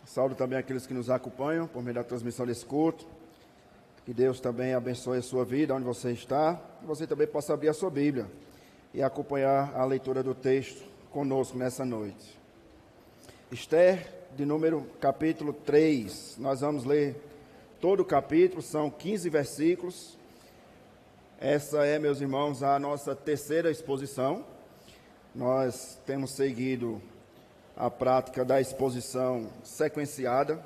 Saúdo também aqueles que nos acompanham por meio da transmissão desse culto. Que Deus também abençoe a sua vida, onde você está. Que você também possa abrir a sua Bíblia e acompanhar a leitura do texto conosco nessa noite. Esther, de número capítulo 3. Nós vamos ler todo o capítulo, são 15 versículos. Essa é, meus irmãos, a nossa terceira exposição. Nós temos seguido a prática da exposição sequenciada,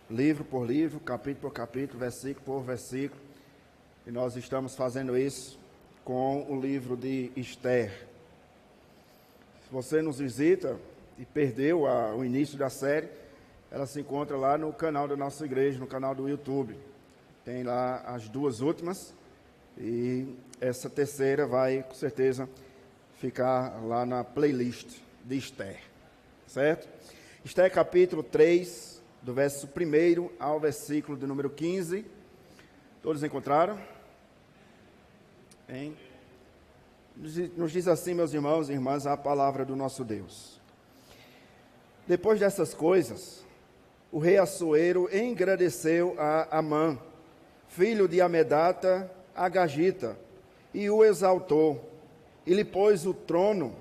livro por livro, capítulo por capítulo, versículo por versículo. E nós estamos fazendo isso com o livro de Esther. Se você nos visita e perdeu o início da série, ela se encontra lá no canal da nossa igreja, no canal do YouTube. Tem lá as duas últimas e essa terceira vai, com certeza, ficar lá na playlist de Esther. Certo? Esther capítulo 3, do verso 1 ao versículo de número 15. Todos encontraram? Hein? Nos diz assim, meus irmãos e irmãs, a palavra do nosso Deus. Depois dessas coisas, o rei Assuero engrandeceu a Amã, filho de Amedata, Agagita, e o exaltou, e lhe pôs o trono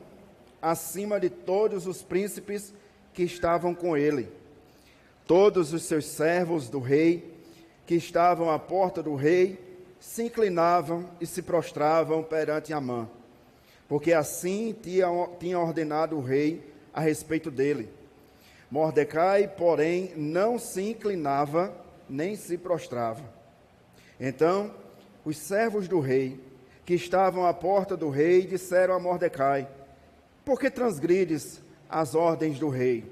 acima de todos os príncipes que estavam com ele. Todos os seus servos do rei, que estavam à porta do rei, se inclinavam e se prostravam perante Amã, porque assim tinha ordenado o rei a respeito dele. Mordecai, porém, não se inclinava nem se prostrava. Então, os servos do rei, que estavam à porta do rei, disseram a Mordecai: por que transgrides as ordens do rei?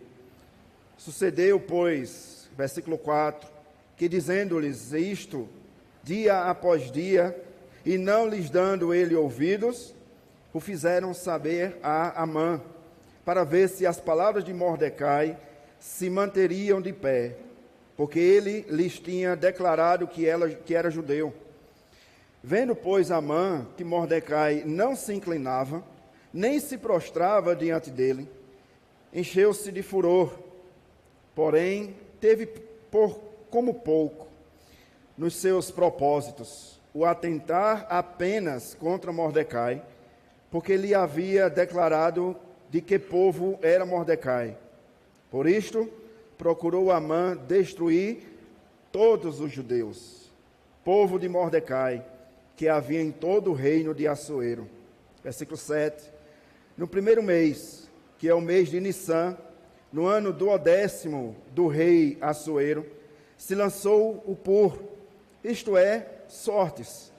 Sucedeu, pois, versículo 4, que dizendo-lhes isto, dia após dia, e não lhes dando ele ouvidos, o fizeram saber a Amã, para ver se as palavras de Mordecai se manteriam de pé, porque ele lhes tinha declarado que era judeu. Vendo, pois, Amã que Mordecai não se inclinava, nem se prostrava diante dele, encheu-se de furor, porém teve como pouco nos seus propósitos o atentar apenas contra Mordecai, porque lhe havia declarado de que povo era Mordecai. Por isto, procurou Amã destruir todos os judeus, povo de Mordecai, que havia em todo o reino de Assuero. Versículo 7. No primeiro mês, que é o mês de Nissan, no ano 12º do rei Assuero, se lançou o pur, isto é, sortes,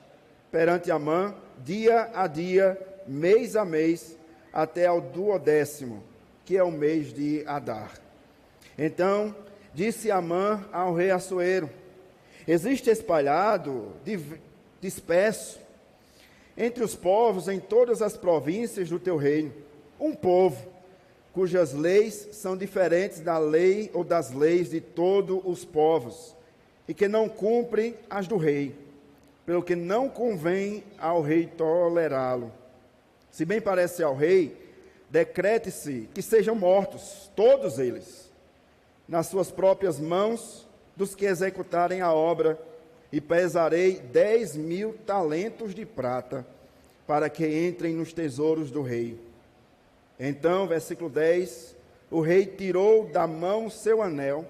perante Amã, dia a dia, mês a mês, até ao 12º, que é o mês de Adar. Então, disse Amã ao rei Assuero: existe espalhado, disperso, entre os povos em todas as províncias do teu reino, um povo, cujas leis são diferentes da lei ou das leis de todos os povos, e que não cumprem as do rei, pelo que não convém ao rei tolerá-lo. Se bem parece ao rei, decrete-se que sejam mortos, todos eles, nas suas próprias mãos, dos que executarem a obra, e pesarei 10.000 talentos de prata, para que entrem nos tesouros do rei. Então, versículo 10, o rei tirou da mão seu anel,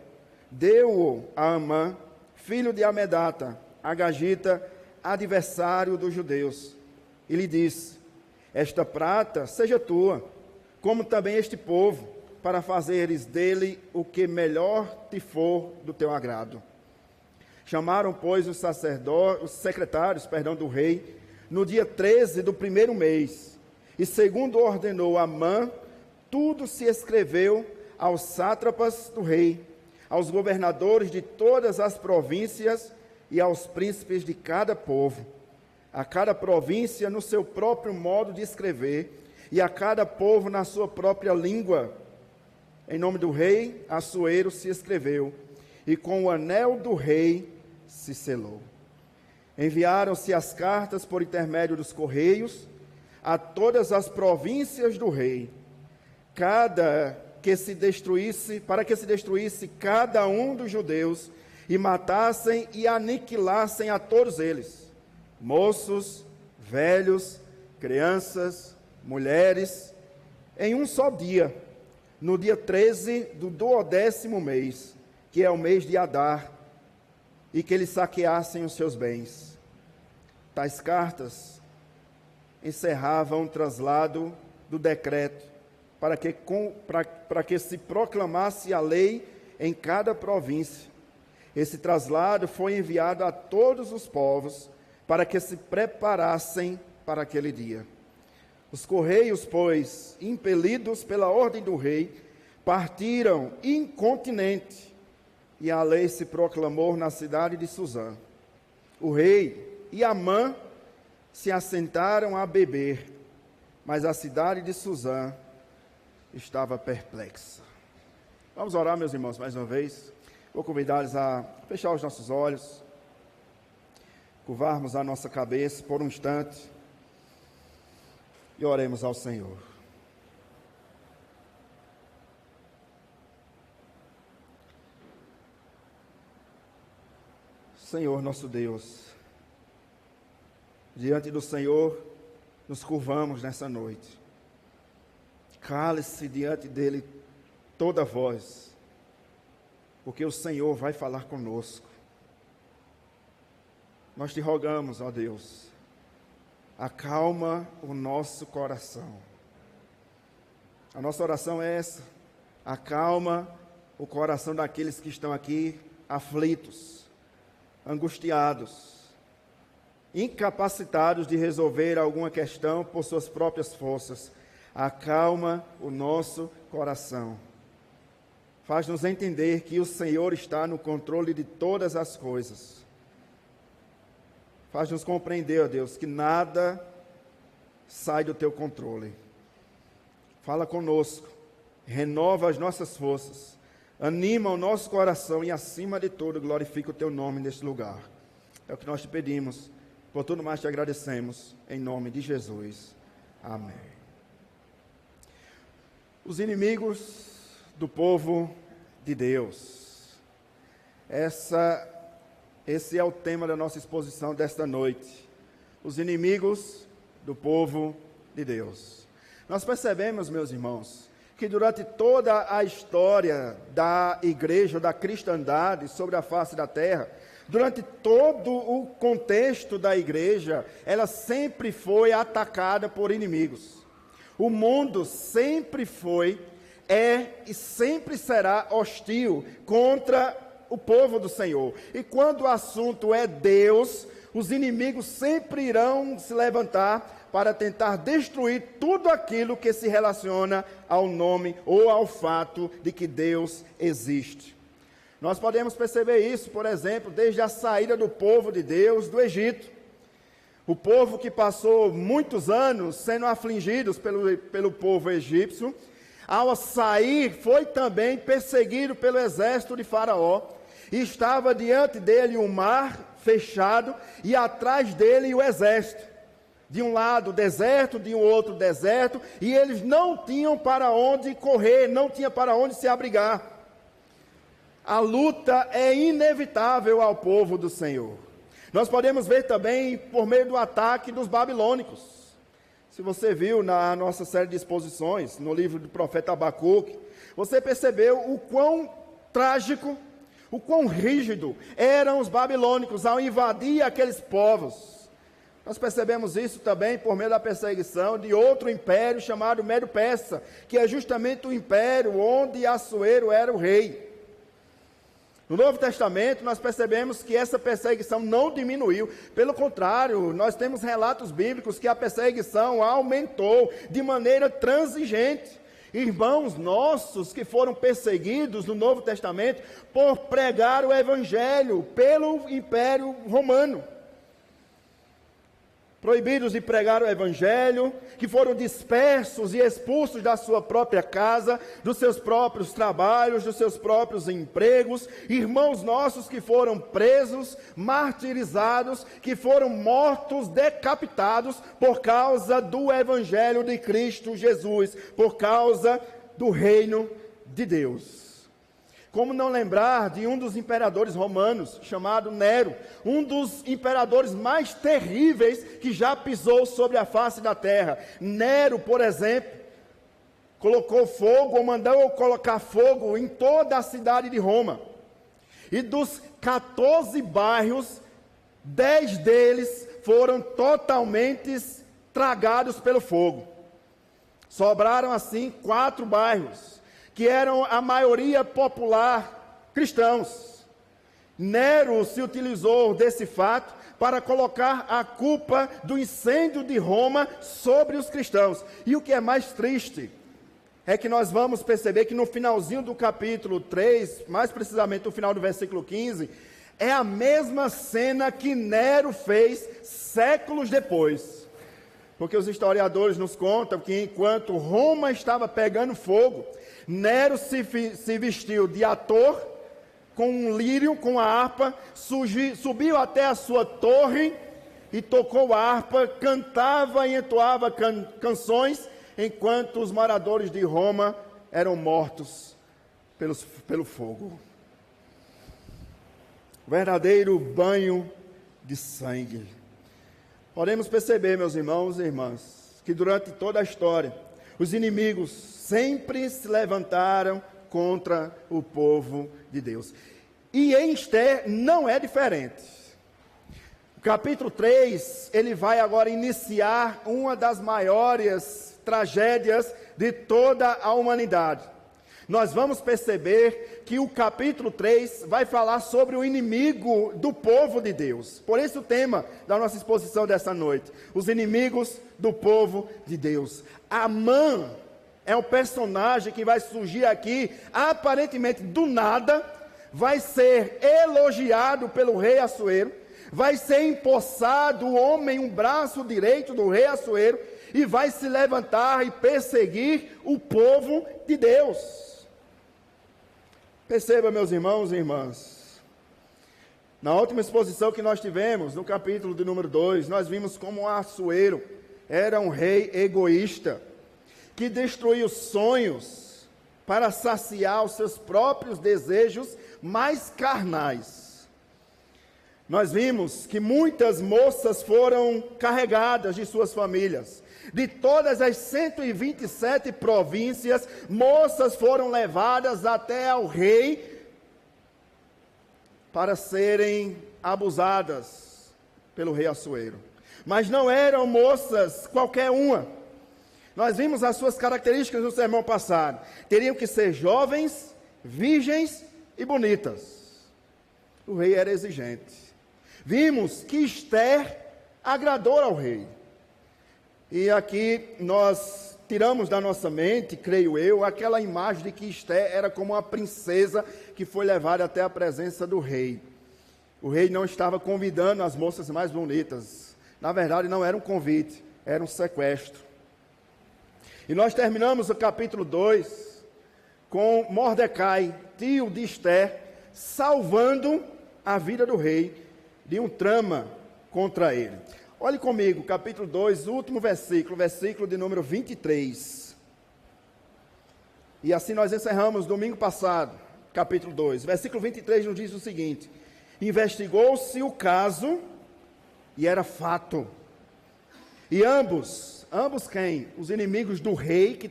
deu-o a Amã, filho de Amedata, Agagita, adversário dos judeus, e lhe disse: esta prata seja tua, como também este povo, para fazeres dele o que melhor te for do teu agrado. Chamaram, pois, os secretários do rei, no dia 13 do primeiro mês, e segundo ordenou Amã, tudo se escreveu aos sátrapas do rei, aos governadores de todas as províncias e aos príncipes de cada povo, a cada província no seu próprio modo de escrever, e a cada povo na sua própria língua. Em nome do rei, Assuero se escreveu, e com o anel do rei se selou. Enviaram-se as cartas por intermédio dos correios a todas as províncias do rei, cada que se destruísse cada um dos judeus e matassem e aniquilassem a todos eles, moços, velhos, crianças, mulheres, em um só dia, no dia 13 do 12º mês, que é o mês de Adar, e que eles saqueassem os seus bens. Tais cartas encerravam o traslado do decreto, para que se proclamasse a lei em cada província. Esse traslado foi enviado a todos os povos, para que se preparassem para aquele dia. Os correios, pois, impelidos pela ordem do rei, partiram incontinenti, e a lei se proclamou na cidade de Suzã. O rei e Amã se assentaram a beber, mas a cidade de Suzã estava perplexa. Vamos orar, meus irmãos, mais uma vez. Vou convidá-los a fechar os nossos olhos, curvarmos a nossa cabeça por um instante e oremos ao Senhor. Senhor nosso Deus, diante do Senhor nos curvamos nessa noite. Cale-se diante dele toda voz, porque o Senhor vai falar conosco. Nós te rogamos, ó Deus, acalma o nosso coração. A nossa oração é essa: acalma o coração daqueles que estão aqui aflitos, angustiados, incapacitados de resolver alguma questão por suas próprias forças. Acalma o nosso coração. Faz-nos entender que o Senhor está no controle de todas as coisas. Faz-nos compreender, ó Deus, que nada sai do teu controle. Fala conosco, renova as nossas forças, anima o nosso coração e, acima de tudo, glorifica o teu nome neste lugar. É o que nós te pedimos, por tudo mais te agradecemos, em nome de Jesus. Amém. Os inimigos do povo de Deus. Esse é o tema da nossa exposição desta noite. Os inimigos do povo de Deus. Nós percebemos, meus irmãos, que durante toda a história da igreja, da cristandade sobre a face da terra, durante todo o contexto da igreja, ela sempre foi atacada por inimigos. O mundo sempre foi, e sempre será hostil contra o povo do Senhor. E quando o assunto é Deus, os inimigos sempre irão se levantar para tentar destruir tudo aquilo que se relaciona ao nome ou ao fato de que Deus existe. Nós podemos perceber isso, por exemplo, desde a saída do povo de Deus do Egito. O povo que passou muitos anos sendo afligidos pelo povo egípcio, ao sair foi também perseguido pelo exército de Faraó, e estava diante dele um mar fechado, e atrás dele o exército. De um lado o deserto, de um outro deserto, e eles não tinham para onde correr, não tinham para onde se abrigar. A luta é inevitável ao povo do Senhor. Nós podemos ver também por meio do ataque dos babilônicos. Se você viu na nossa série de exposições, no livro do profeta Abacuque, você percebeu o quão trágico, o quão rígido eram os babilônicos ao invadir aqueles povos. Nós percebemos isso também por meio da perseguição de outro império chamado Médio-Persa, que é justamente o império onde Assuero era o rei. No Novo Testamento, nós percebemos que essa perseguição não diminuiu. Pelo contrário, nós temos relatos bíblicos que a perseguição aumentou de maneira transigente. Irmãos nossos que foram perseguidos no Novo Testamento por pregar o Evangelho pelo Império Romano. Proibidos de pregar o Evangelho, que foram dispersos e expulsos da sua própria casa, dos seus próprios trabalhos, dos seus próprios empregos. Irmãos nossos que foram presos, martirizados, que foram mortos, decapitados por causa do Evangelho de Cristo Jesus, por causa do reino de Deus. Como não lembrar de um dos imperadores romanos, chamado Nero, um dos imperadores mais terríveis que já pisou sobre a face da terra. Nero, por exemplo, colocou fogo, ou mandou colocar fogo em toda a cidade de Roma. E dos 14 bairros, 10 deles foram totalmente tragados pelo fogo. Sobraram assim 4 bairros, que eram a maioria popular cristãos. Nero se utilizou desse fato para colocar a culpa do incêndio de Roma sobre os cristãos. E o que é mais triste é que nós vamos perceber que no finalzinho do capítulo 3, mais precisamente no final do versículo 15, é a mesma cena que Nero fez séculos depois. Porque os historiadores nos contam que enquanto Roma estava pegando fogo, Nero se vestiu de ator, com um lírio, com a harpa, subiu até a sua torre e tocou a harpa, cantava e entoava canções, enquanto os moradores de Roma eram mortos pelo fogo. Verdadeiro banho de sangue. Podemos perceber, meus irmãos e irmãs, que durante toda a história, os inimigos sempre se levantaram contra o povo de Deus. E em Esther não é diferente. O capítulo 3, ele vai agora iniciar uma das maiores tragédias de toda a humanidade. Nós vamos perceber que o capítulo 3 vai falar sobre o inimigo do povo de Deus. Por isso o tema da nossa exposição dessa noite, os inimigos do povo de Deus. Amã é um personagem que vai surgir aqui, aparentemente do nada, vai ser elogiado pelo rei Assuero, vai ser empossado o homem, um braço direito do rei Assuero, e vai se levantar e perseguir o povo de Deus. Perceba, meus irmãos e irmãs, na última exposição que nós tivemos, no capítulo de número 2, nós vimos como Assuero era um rei egoísta, que destruiu sonhos para saciar os seus próprios desejos mais carnais. Nós vimos que muitas moças foram carregadas de suas famílias. De todas as 127 províncias, moças foram levadas até ao rei para serem abusadas pelo rei Assuero. Mas não eram moças qualquer uma. Nós vimos as suas características no sermão passado. Teriam que ser jovens, virgens e bonitas. O rei era exigente. Vimos que Esther agradou ao rei. E aqui nós tiramos da nossa mente, creio eu, aquela imagem de que Esther era como uma princesa que foi levada até a presença do rei. O rei não estava convidando as moças mais bonitas. Na verdade, não era um convite, era um sequestro. E nós terminamos o capítulo 2 com Mordecai, tio de Esther, salvando a vida do rei de um trama contra ele. Olhe comigo, capítulo 2, último versículo, versículo de número 23. E assim nós encerramos domingo passado, capítulo 2. Versículo 23 nos diz o seguinte: investigou-se o caso e era fato. E ambos quem? Os inimigos do rei que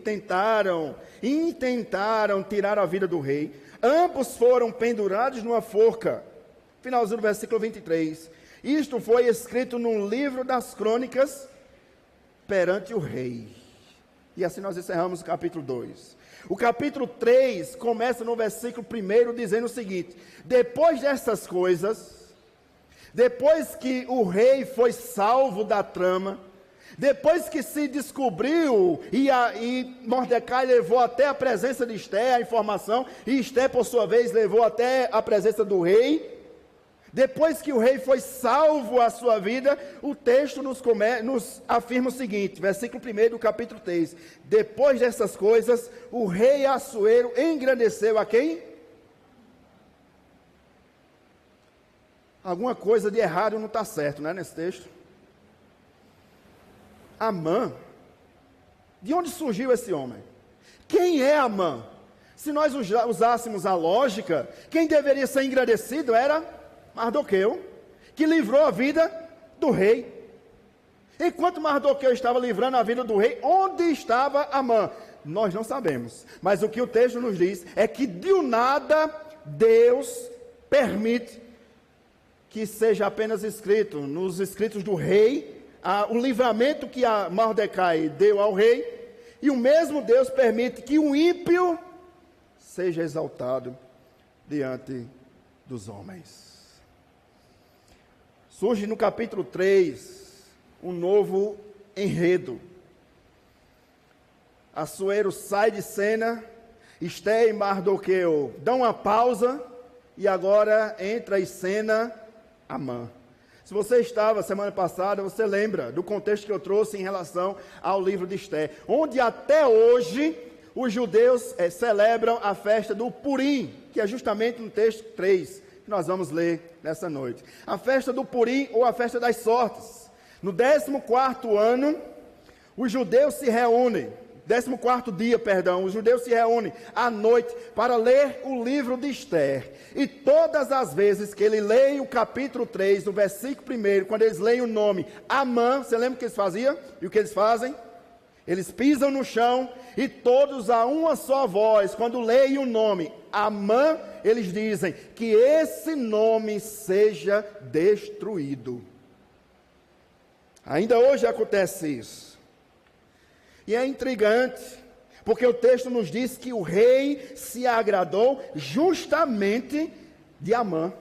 intentaram tirar a vida do rei. Ambos foram pendurados numa forca. Finalzinho do versículo 23. Isto foi escrito num livro das crônicas perante o rei. E assim nós encerramos o capítulo 2. O capítulo 3 começa no versículo 1 dizendo o seguinte: depois dessas coisas, depois que o rei foi salvo da trama, depois que se descobriu e Mordecai levou até a presença de Esther a informação, e Esther por sua vez levou até a presença do rei, depois que o rei foi salvo a sua vida, o texto nos afirma o seguinte, versículo 1 do capítulo 3. Depois dessas coisas, o rei Assuero engrandeceu a quem? Alguma coisa de errado não está certo, né, nesse texto? Amã. De onde surgiu esse homem? Quem é Amã? Se nós usássemos a lógica, quem deveria ser engrandecido era Mardoqueu, que livrou a vida do rei. Enquanto Mardoqueu estava livrando a vida do rei, onde estava Amã? Nós não sabemos, mas o que o texto nos diz é que de nada Deus permite que seja apenas escrito nos escritos do rei, o livramento que a Mordecai deu ao rei, e o mesmo Deus permite que o ímpio seja exaltado diante dos homens. Surge no capítulo 3 um novo enredo. Assuero sai de cena, Esté e Mardoqueu dão uma pausa, e agora entra em cena Amã. Se você estava semana passada, você lembra do contexto que eu trouxe em relação ao livro de Esté, onde até hoje os judeus celebram a festa do Purim, que é justamente no texto 3, que nós vamos ler nessa noite. A festa do Purim, ou a festa das sortes. No 14º ano, os judeus se reúnem, 14º dia, os judeus se reúnem à noite para ler o livro de Esther. E todas as vezes que ele lê o capítulo 3, no versículo 1, quando eles leem o nome Amã, você lembra o que eles faziam? E o que eles fazem? Eles pisam no chão e todos a uma só voz, quando leem o nome Amã, eles dizem que esse nome seja destruído. Ainda hoje acontece isso. E é intrigante, porque o texto nos diz que o rei se agradou justamente de Amã.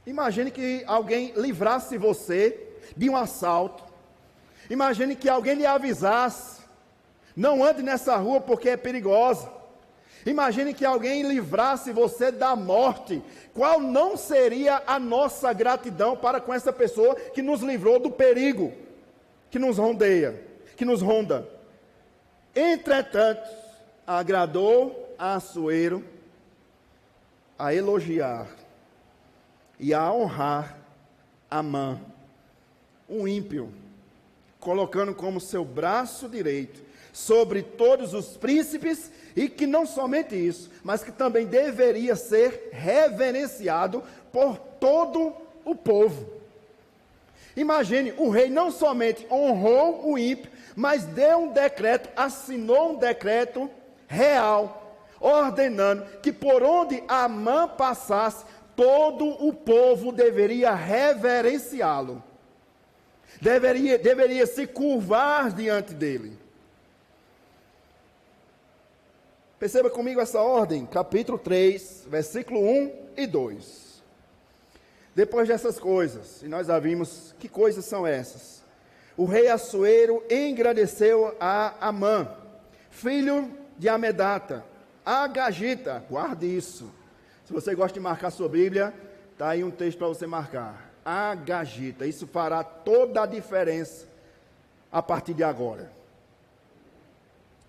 Imagine que alguém livrasse você de um assalto. Imagine que alguém lhe avisasse: não ande nessa rua porque é perigosa. Imagine que alguém livrasse você da morte. Qual não seria a nossa gratidão para com essa pessoa que nos livrou do perigo que nos ronda? Entretanto, agradou a Assuero a elogiar e a honrar Amã, um ímpio, colocando como seu braço direito sobre todos os príncipes, e que não somente isso, mas que também deveria ser reverenciado por todo o povo. Imagine, o rei não somente honrou o ímpio, mas deu um decreto, assinou um decreto real, ordenando que por onde Amã passasse, todo o povo deveria reverenciá-lo. Deveria se curvar diante dele. Perceba comigo essa ordem, capítulo 3, versículo 1 e 2. Depois dessas coisas, e nós já vimos que coisas são essas, o rei Assuero engrandeceu a Amã, filho de Amedata, Agagita, guarde isso. Se você gosta de marcar sua Bíblia, está aí um texto para você marcar. Agagita, isso fará toda a diferença a partir de agora.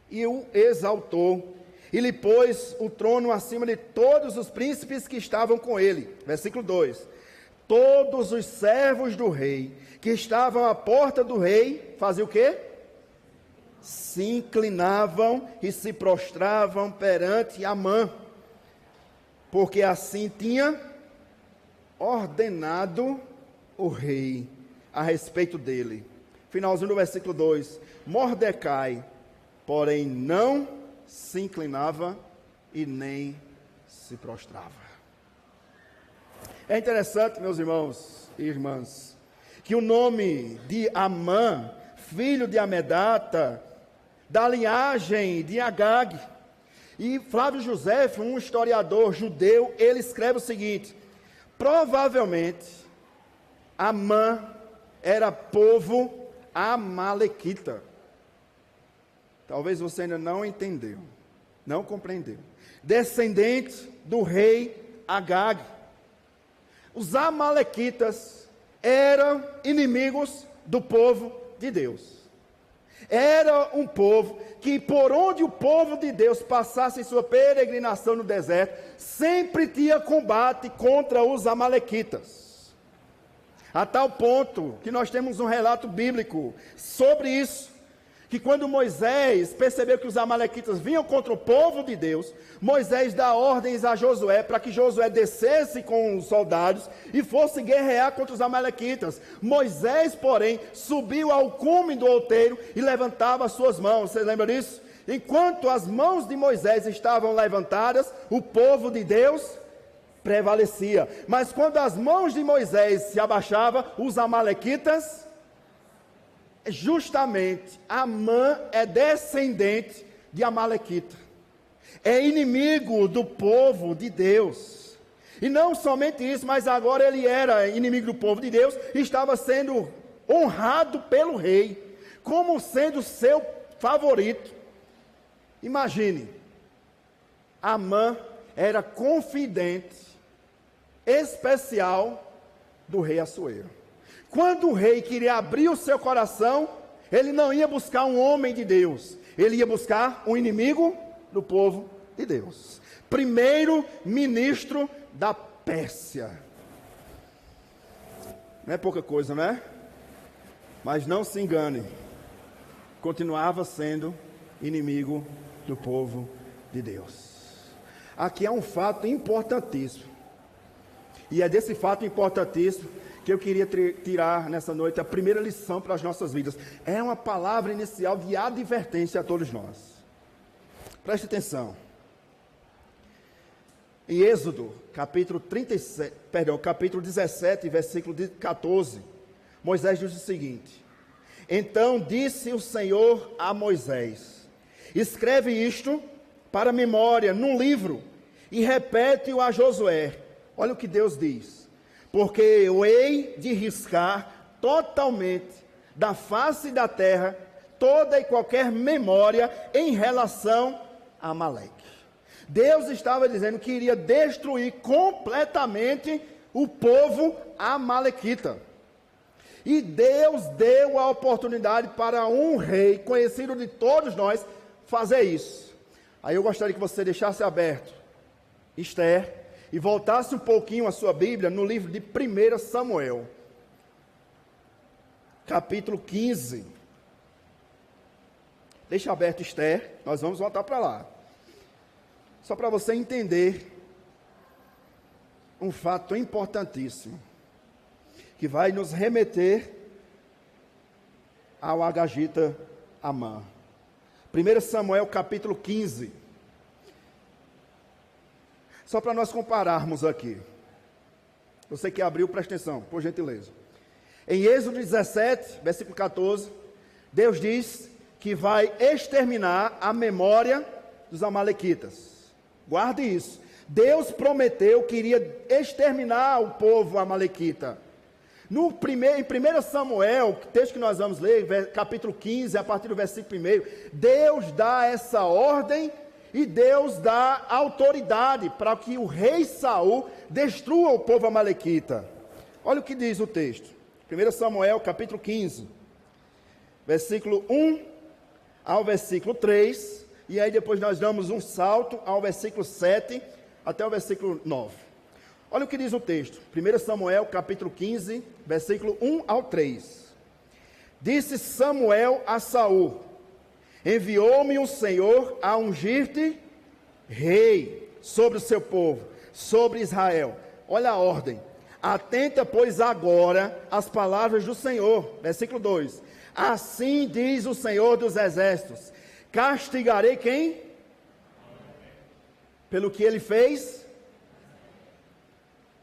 E o exaltou, e lhe pôs o trono acima de todos os príncipes que estavam com ele. Versículo 2. Todos os servos do rei, que estavam à porta do rei, faziam o quê? Se inclinavam e se prostravam perante Amã, porque assim tinha ordenado o rei a respeito dele. Finalzinho do versículo 2. Mordecai, porém, não se inclinava e nem se prostrava. É interessante, meus irmãos e irmãs, que o nome de Amã, filho de Amedata, da linhagem de Agag, e Flávio Josefo, um historiador judeu, ele escreve o seguinte: provavelmente Amã era povo amalequita. Talvez você ainda não entendeu, não compreendeu. Descendente do rei Agag. Os amalequitas eram inimigos do povo de Deus. Era um povo que, por onde o povo de Deus passasse em sua peregrinação no deserto, sempre tinha combate contra os amalequitas. A tal ponto que nós temos um relato bíblico sobre isso, que quando Moisés percebeu que os amalequitas vinham contra o povo de Deus, Moisés dá ordens a Josué para que Josué descesse com os soldados e fosse guerrear contra os amalequitas. Moisés, porém, subiu ao cume do outeiro e levantava as suas mãos. Você lembra disso? Enquanto as mãos de Moisés estavam levantadas, o povo de Deus prevalecia. Mas quando as mãos de Moisés se abaixavam, os amalequitas, justamente, Amã é descendente de Amalequita. É inimigo do povo de Deus. E não somente isso, mas agora ele era inimigo do povo de Deus e estava sendo honrado pelo rei, como sendo seu favorito. Imagine, Amã era confidente especial do rei Assuero. Quando o rei queria abrir o seu coração, ele não ia buscar um homem de Deus, ele ia buscar um inimigo do povo de Deus. Primeiro ministro da Pérsia. Não é pouca coisa, né? Mas não se engane, continuava sendo inimigo do povo de Deus. Aqui é um fato importantíssimo. E é desse fato importantíssimo que eu queria tirar nessa noite a primeira lição para as nossas vidas. É uma palavra inicial de advertência a todos nós. Preste atenção. Em Êxodo, capítulo 17, versículo 14, Moisés diz o seguinte: Então disse o Senhor a Moisés: Escreve isto para memória num livro e repete-o a Josué. Olha o que Deus diz: Porque eu hei de riscar totalmente da face da terra toda e qualquer memória em relação a Amaleque. Deus estava dizendo que iria destruir completamente o povo amalequita. E Deus deu a oportunidade para um rei, conhecido de todos nós, fazer isso. Aí eu gostaria que você deixasse aberto Esther e voltasse um pouquinho a sua Bíblia no livro de 1 Samuel, capítulo 15. Deixa aberto Esther, nós vamos voltar para lá. Só para você entender um fato importantíssimo, que vai nos remeter ao agagita Amã. 1 Samuel capítulo 15. Só para nós compararmos aqui. Você que abriu, presta atenção, por gentileza. Em Êxodo 17, versículo 14, Deus diz que vai exterminar a memória dos amalequitas. Guarde isso. Deus prometeu que iria exterminar o povo amalequita. Em 1 Samuel, texto que nós vamos ler, capítulo 15, a partir do versículo 1, Deus dá essa ordem e Deus dá autoridade para que o rei Saul destrua o povo amalequita. Olha o que diz o texto. 1 Samuel, capítulo 15, versículo 1 ao versículo 3, e aí depois nós damos um salto ao versículo 7 até o versículo 9. Olha o que diz o texto. 1 Samuel, capítulo 15, versículo 1 ao 3. Disse Samuel a Saul: Enviou-me o Senhor a ungir-te rei sobre o seu povo, sobre Israel. Olha a ordem. Atenta, pois, agora as palavras do Senhor. Versículo 2. Assim diz o Senhor dos exércitos: Castigarei quem? Pelo que ele fez.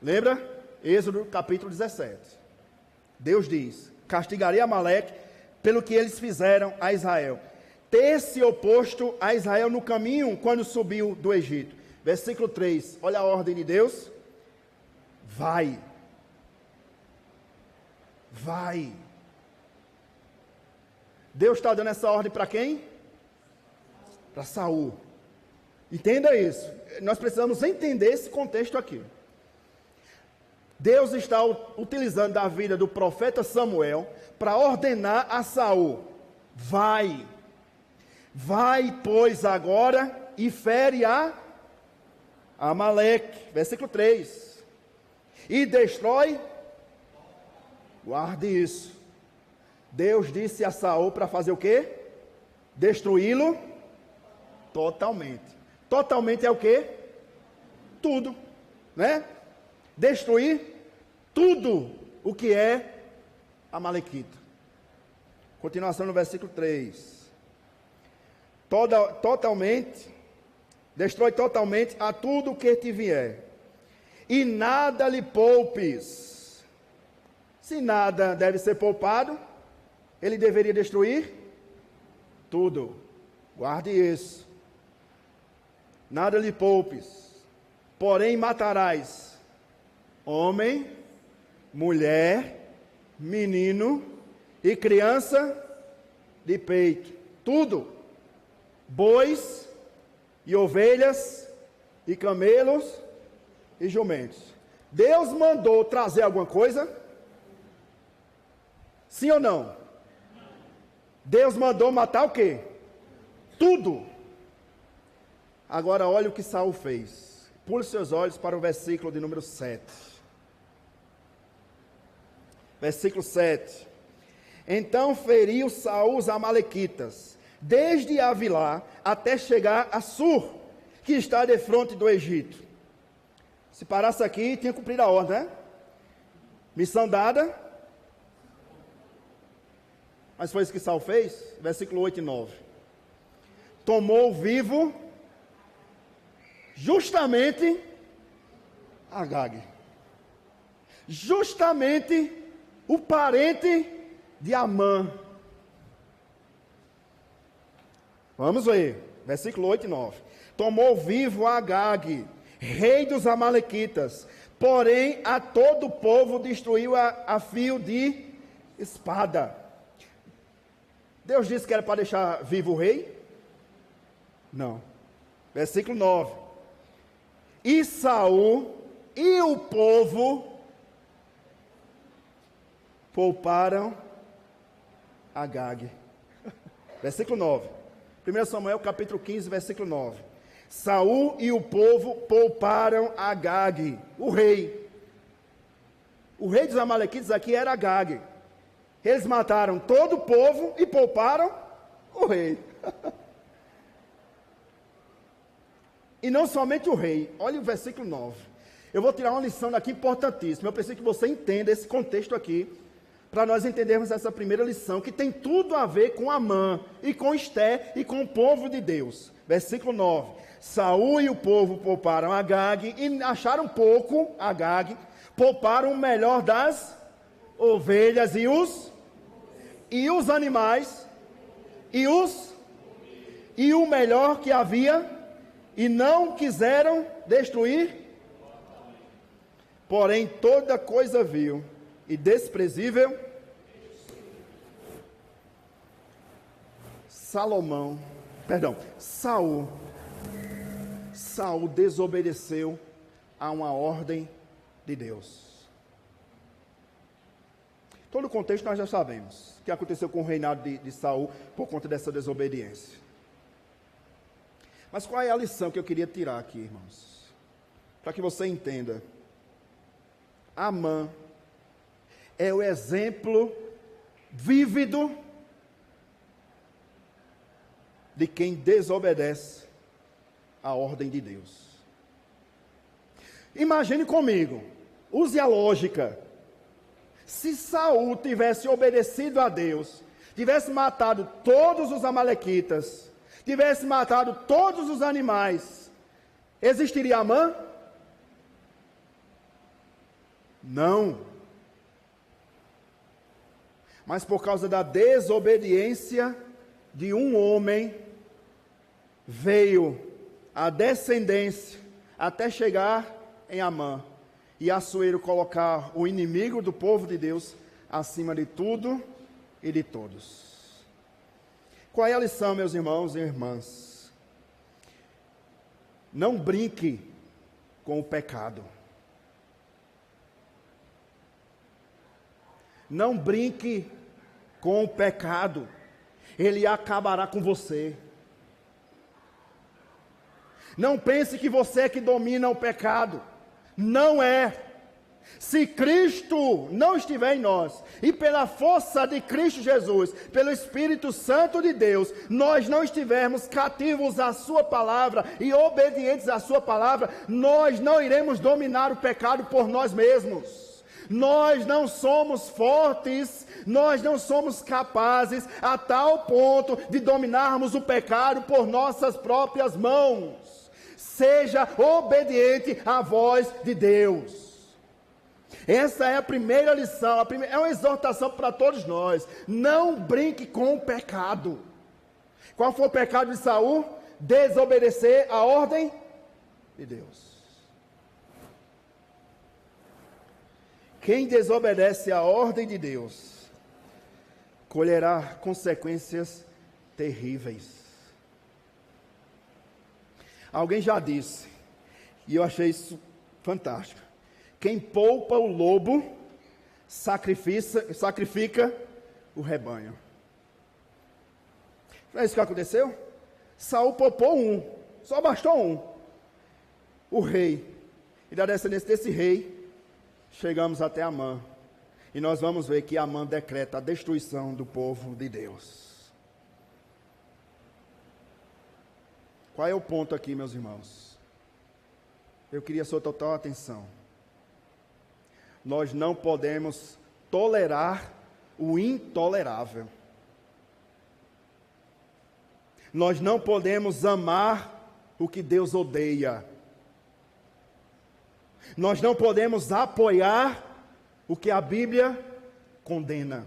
Lembra? Êxodo capítulo 17. Deus diz: Castigarei Amaleque pelo que eles fizeram a Israel. Ter se oposto a Israel no caminho quando subiu do Egito. Versículo 3. Olha a ordem de Deus. Vai. Vai. Deus está dando essa ordem para quem? Para Saul. Entenda isso. Nós precisamos entender esse contexto aqui. Deus está utilizando a vida do profeta Samuel para ordenar a Saul: vai. Vai, pois, agora e fere a Amaleque. Versículo 3. E destrói. Guarde isso. Deus disse a Saul para fazer o quê? destruí-lo totalmente. Totalmente é o quê? Tudo, né? Destruir tudo o que é Amalequita. Continuação no versículo 3. Destrói totalmente a tudo que te vier, e nada lhe poupes. Se nada deve ser poupado, ele deveria destruir tudo. Guarde isso. Nada lhe poupes, porém matarás homem, mulher, menino e criança de peito, tudo, bois e ovelhas e camelos e jumentos. Deus mandou trazer alguma coisa? Sim ou não? Deus mandou matar o quê? Tudo. Agora olha o que Saul fez. Pule seus olhos para o versículo de número 7. Versículo 7. Então feriu Saul os amalequitas, desde Avilá até chegar a Sur, que está defronte do Egito. Se parasse aqui, tinha cumprido a ordem, né? Missão dada. Mas foi isso que Saul fez? Versículo 8 e 9. Tomou vivo justamente Agag, justamente o parente de Amã. Vamos ver, versículo 8 e 9. Tomou vivo Agag, rei dos amalequitas, porém a todo o povo destruiu a fio de espada. Deus disse que era para deixar vivo o rei? Não. Versículo 9. E Saul e o povo pouparam Agag. Versículo 9. 1 Samuel capítulo 15, versículo 9. Saul e o povo pouparam Agag, o rei. O rei dos amalequitas aqui era Agag. Eles mataram todo o povo e pouparam o rei. E não somente o rei. Olha o versículo 9. Eu vou tirar uma lição daqui importantíssima. Eu preciso que você entenda esse contexto aqui, para nós entendermos essa primeira lição, que tem tudo a ver com Amã, e com Esté, e com o povo de Deus. Versículo 9. Saul e o povo pouparam Agag, e acharam pouco Agag, pouparam o melhor das ovelhas e os animais, e o melhor que havia, e não quiseram destruir. Porém toda coisa vil e desprezível, Saul desobedeceu a uma ordem de Deus. Todo o contexto nós já sabemos, o que aconteceu com o reinado de Saul por conta dessa desobediência. Mas qual é a lição que eu queria tirar aqui, irmãos? Para que você entenda. Amã é o exemplo vívido de quem desobedece a ordem de Deus. Imagine comigo, use a lógica. Se Saul tivesse obedecido a Deus, tivesse matado todos os amalequitas, tivesse matado todos os animais, existiria Amã? Não. Mas por causa da desobediência de um homem, veio a descendência até chegar em Amã, e Assuero colocar o inimigo do povo de Deus acima de tudo e de todos. Qual é a lição, meus irmãos e irmãs? Não brinque com o pecado. Não brinque com o pecado. Ele acabará com você. Não pense que você é que domina o pecado. Não é. Se Cristo não estiver em nós, e pela força de Cristo Jesus, pelo Espírito Santo de Deus, nós não estivermos cativos à sua palavra e obedientes à sua palavra, nós não iremos dominar o pecado por nós mesmos. Nós não somos fortes, nós não somos capazes a tal ponto de dominarmos o pecado por nossas próprias mãos. Seja obediente à voz de Deus. Essa é a primeira lição, é uma exortação para todos nós. Não brinque com o pecado. Qual foi o pecado de Saul? Desobedecer a ordem de Deus. Quem desobedece a ordem de Deus, colherá consequências terríveis. Alguém já disse, e eu achei isso fantástico: quem poupa o lobo, sacrifica o rebanho. Não é isso que aconteceu? Saul poupou um, só bastou um. O rei. E da descendência desse rei, chegamos até Amã. E nós vamos ver que Amã decreta a destruição do povo de Deus. Qual é o ponto aqui, meus irmãos? Eu queria sua total atenção. Nós não podemos tolerar o intolerável. Nós não podemos amar o que Deus odeia. Nós não podemos apoiar o que a Bíblia condena.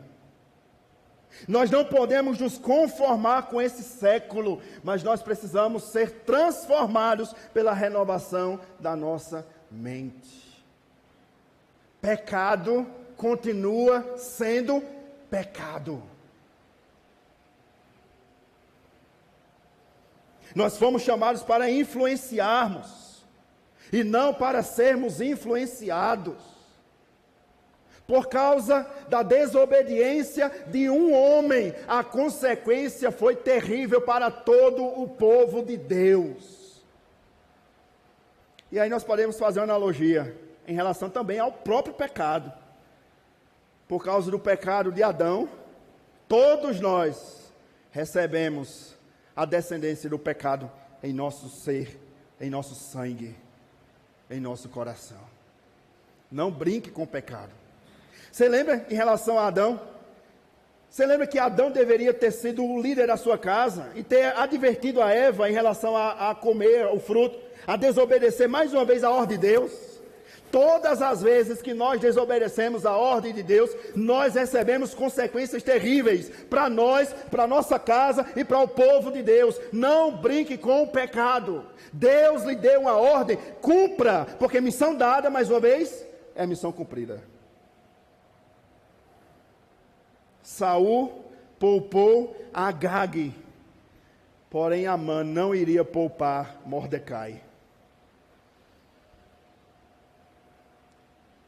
Nós não podemos nos conformar com esse século, mas nós precisamos ser transformados pela renovação da nossa mente. Pecado continua sendo pecado. Nós fomos chamados para influenciarmos, e não para sermos influenciados. Por causa da desobediência de um homem, a consequência foi terrível para todo o povo de Deus. E aí nós podemos fazer uma analogia em relação também ao próprio pecado. Por causa do pecado de Adão, todos nós recebemos a descendência do pecado em nosso ser, em nosso sangue, em nosso coração. Não brinque com o pecado. Você lembra em relação a Adão? Você lembra que Adão deveria ter sido o líder da sua casa e ter advertido a Eva em relação a comer o fruto, a desobedecer mais uma vez a ordem de Deus? Todas as vezes que nós desobedecemos a ordem de Deus, nós recebemos consequências terríveis para nós, para a nossa casa e para o povo de Deus. Não brinque com o pecado. Deus lhe deu uma ordem, cumpra, porque missão dada, mais uma vez, é missão cumprida. Saul poupou Agag, porém Amã não iria poupar Mordecai.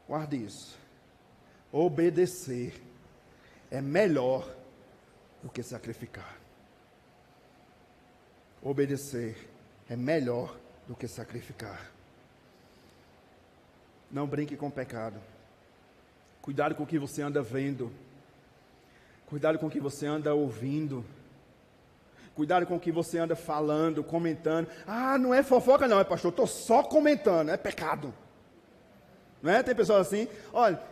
Guarde isso. Obedecer é melhor do que sacrificar. Obedecer é melhor do que sacrificar. Não brinque com o pecado. Cuidado com o que você anda vendo. Cuidado com o que você anda ouvindo. Cuidado com o que você anda falando, comentando. Ah, não é fofoca não, pastor, estou só comentando, é pecado. Não é? Tem pessoas assim, olha,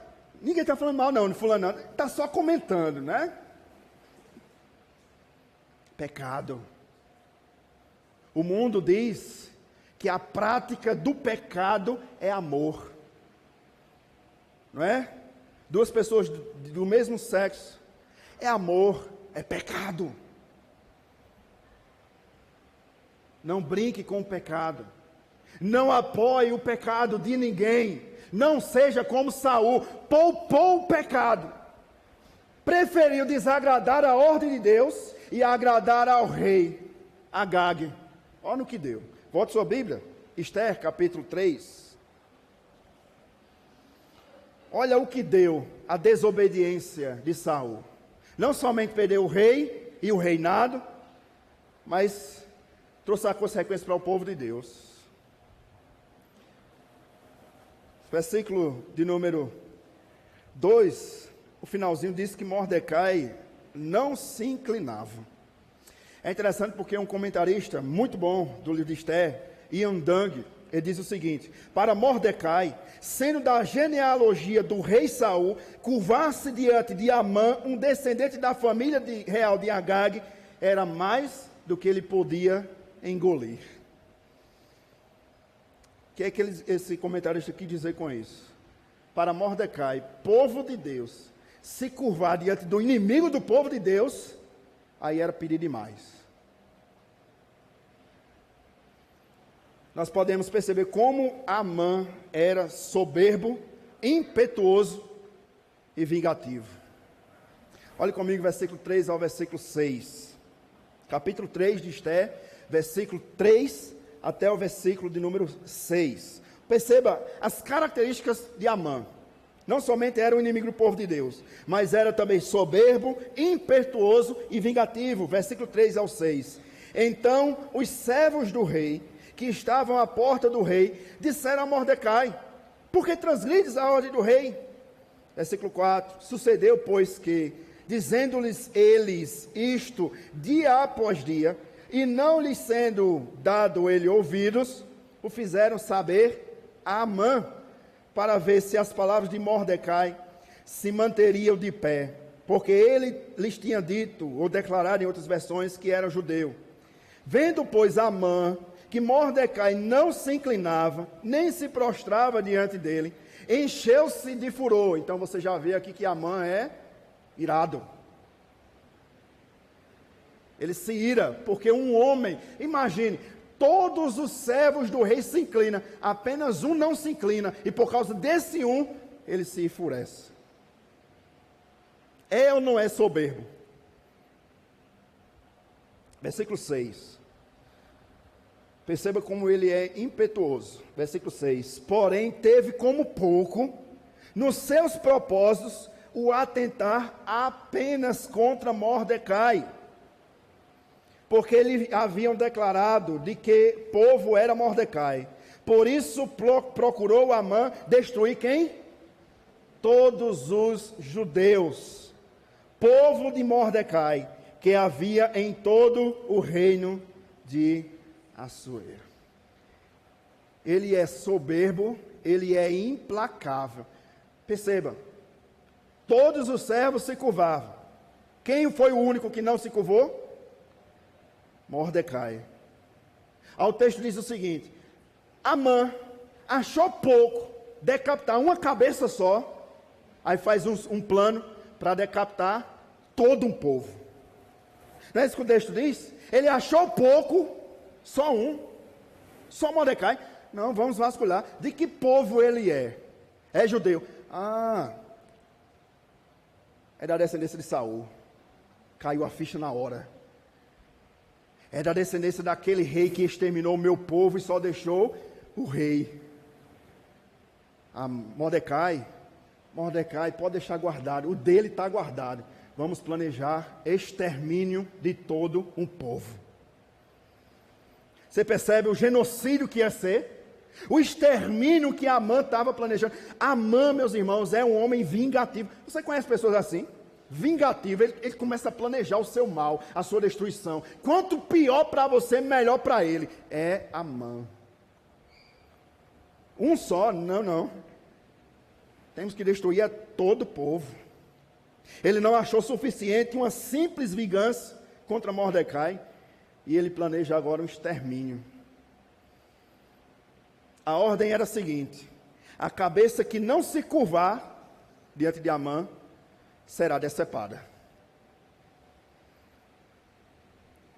ninguém está falando mal não, de fulano não, está só comentando, né? Pecado. O mundo diz que a prática do pecado é amor. Não é? Duas pessoas do mesmo sexo, é amor, é pecado. Não brinque com o pecado. Não apoie o pecado de ninguém. Não seja como Saul, poupou o pecado. Preferiu desagradar a ordem de Deus e agradar ao rei Agag. Olha no que deu. Volte sua Bíblia, Esther capítulo 3. Olha o que deu a desobediência de Saul. Não somente perdeu o rei e o reinado, mas trouxe a consequência para o povo de Deus. Versículo de número 2, o finalzinho diz que Mordecai não se inclinava. É interessante porque um comentarista muito bom do livro de Esther, Ian Dung, ele diz o seguinte: para Mordecai, sendo da genealogia do rei Saul, curvar-se diante de Amã, um descendente da família real de Agag, era mais do que ele podia engolir. O que é que esse comentarista quis dizer com isso? Para Mordecai, povo de Deus, se curvar diante do inimigo do povo de Deus, aí era pedir demais. Nós podemos perceber como Amã era soberbo, impetuoso e vingativo. Olhe comigo versículo 3 ao versículo 6. Capítulo 3 de Esther, versículo 3 até o versículo de número 6. Perceba as características de Amã. Não somente era o inimigo do povo de Deus, mas era também soberbo, impetuoso e vingativo. Versículo 3 ao 6. Então os servos do rei, que estavam à porta do rei, disseram a Mordecai: por que transgrides a ordem do rei? Versículo 4. Sucedeu, pois, que, dizendo-lhes eles isto dia após dia, e não lhes sendo dado ele ouvidos, o fizeram saber a Amã, para ver se as palavras de Mordecai se manteriam de pé, porque ele lhes tinha dito, ou declarado em outras versões, que era judeu. Vendo, pois, Amã que Mordecai não se inclinava, nem se prostrava diante dele, encheu-se de furor. Então você já vê aqui que Amã é irado. Ele se ira, porque um homem, imagine, todos os servos do rei se inclinam, apenas um não se inclina, e por causa desse um, ele se enfurece. É ou não é soberbo? Versículo 6. Perceba como ele é impetuoso. Versículo 6. Porém, teve como pouco, nos seus propósitos, o atentar apenas contra Mordecai, porque lhe haviam declarado de que povo era Mordecai. Por isso procurou Amã destruir quem? Todos os judeus, povo de Mordecai, que havia em todo o reino de Assuero. Ele é soberbo, ele é implacável. Perceba, todos os servos se curvavam. Quem foi o único que não se curvou? Mordecai. Aí o texto diz o seguinte: Amã achou pouco decapitar uma cabeça só, aí faz um plano para decapitar todo um povo. Não é isso que o texto diz? Ele achou pouco, só um, só Mordecai. Não, vamos vasculhar. De que povo ele é? É judeu. Ah, é da descendência de Saul. Caiu a ficha na hora. É da descendência daquele rei que exterminou o meu povo e só deixou o rei. Mordecai pode deixar guardado. O dele está guardado. Vamos planejar extermínio de todo um povo. Você percebe o genocídio que ia ser? O extermínio que Amã estava planejando. Amã, meus irmãos, é um homem vingativo. Você conhece pessoas assim? Vingativo, ele começa a planejar o seu mal, a sua destruição. Quanto pior para você, melhor para ele. É Amã. Um só? Não. Temos que destruir a todo o povo. Ele não achou suficiente uma simples vingança contra Mordecai, e ele planeja agora um extermínio. A ordem era a seguinte: a cabeça que não se curvar diante de Amã será decepada.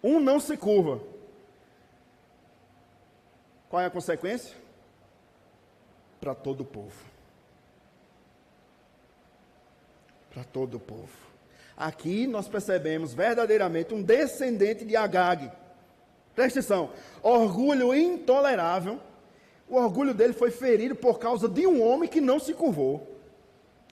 Um não se curva. Qual é a consequência? Para todo o povo. Para todo o povo. Aqui nós percebemos verdadeiramente um descendente de Agag. Presta atenção. Orgulho intolerável. O orgulho dele foi ferido por causa de um homem que não se curvou.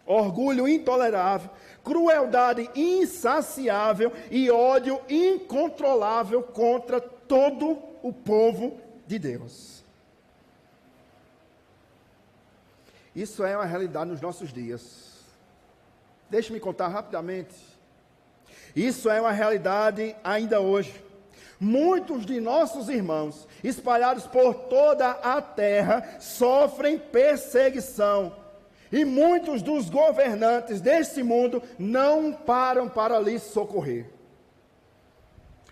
Orgulho intolerável, crueldade insaciável e ódio incontrolável contra todo o povo de Deus. Isso é uma realidade nos nossos dias. Deixe-me contar rapidamente. Isso é uma realidade ainda hoje. Muitos de nossos irmãos, espalhados por toda a terra, sofrem perseguição. E muitos dos governantes desse mundo não param para lhes socorrer.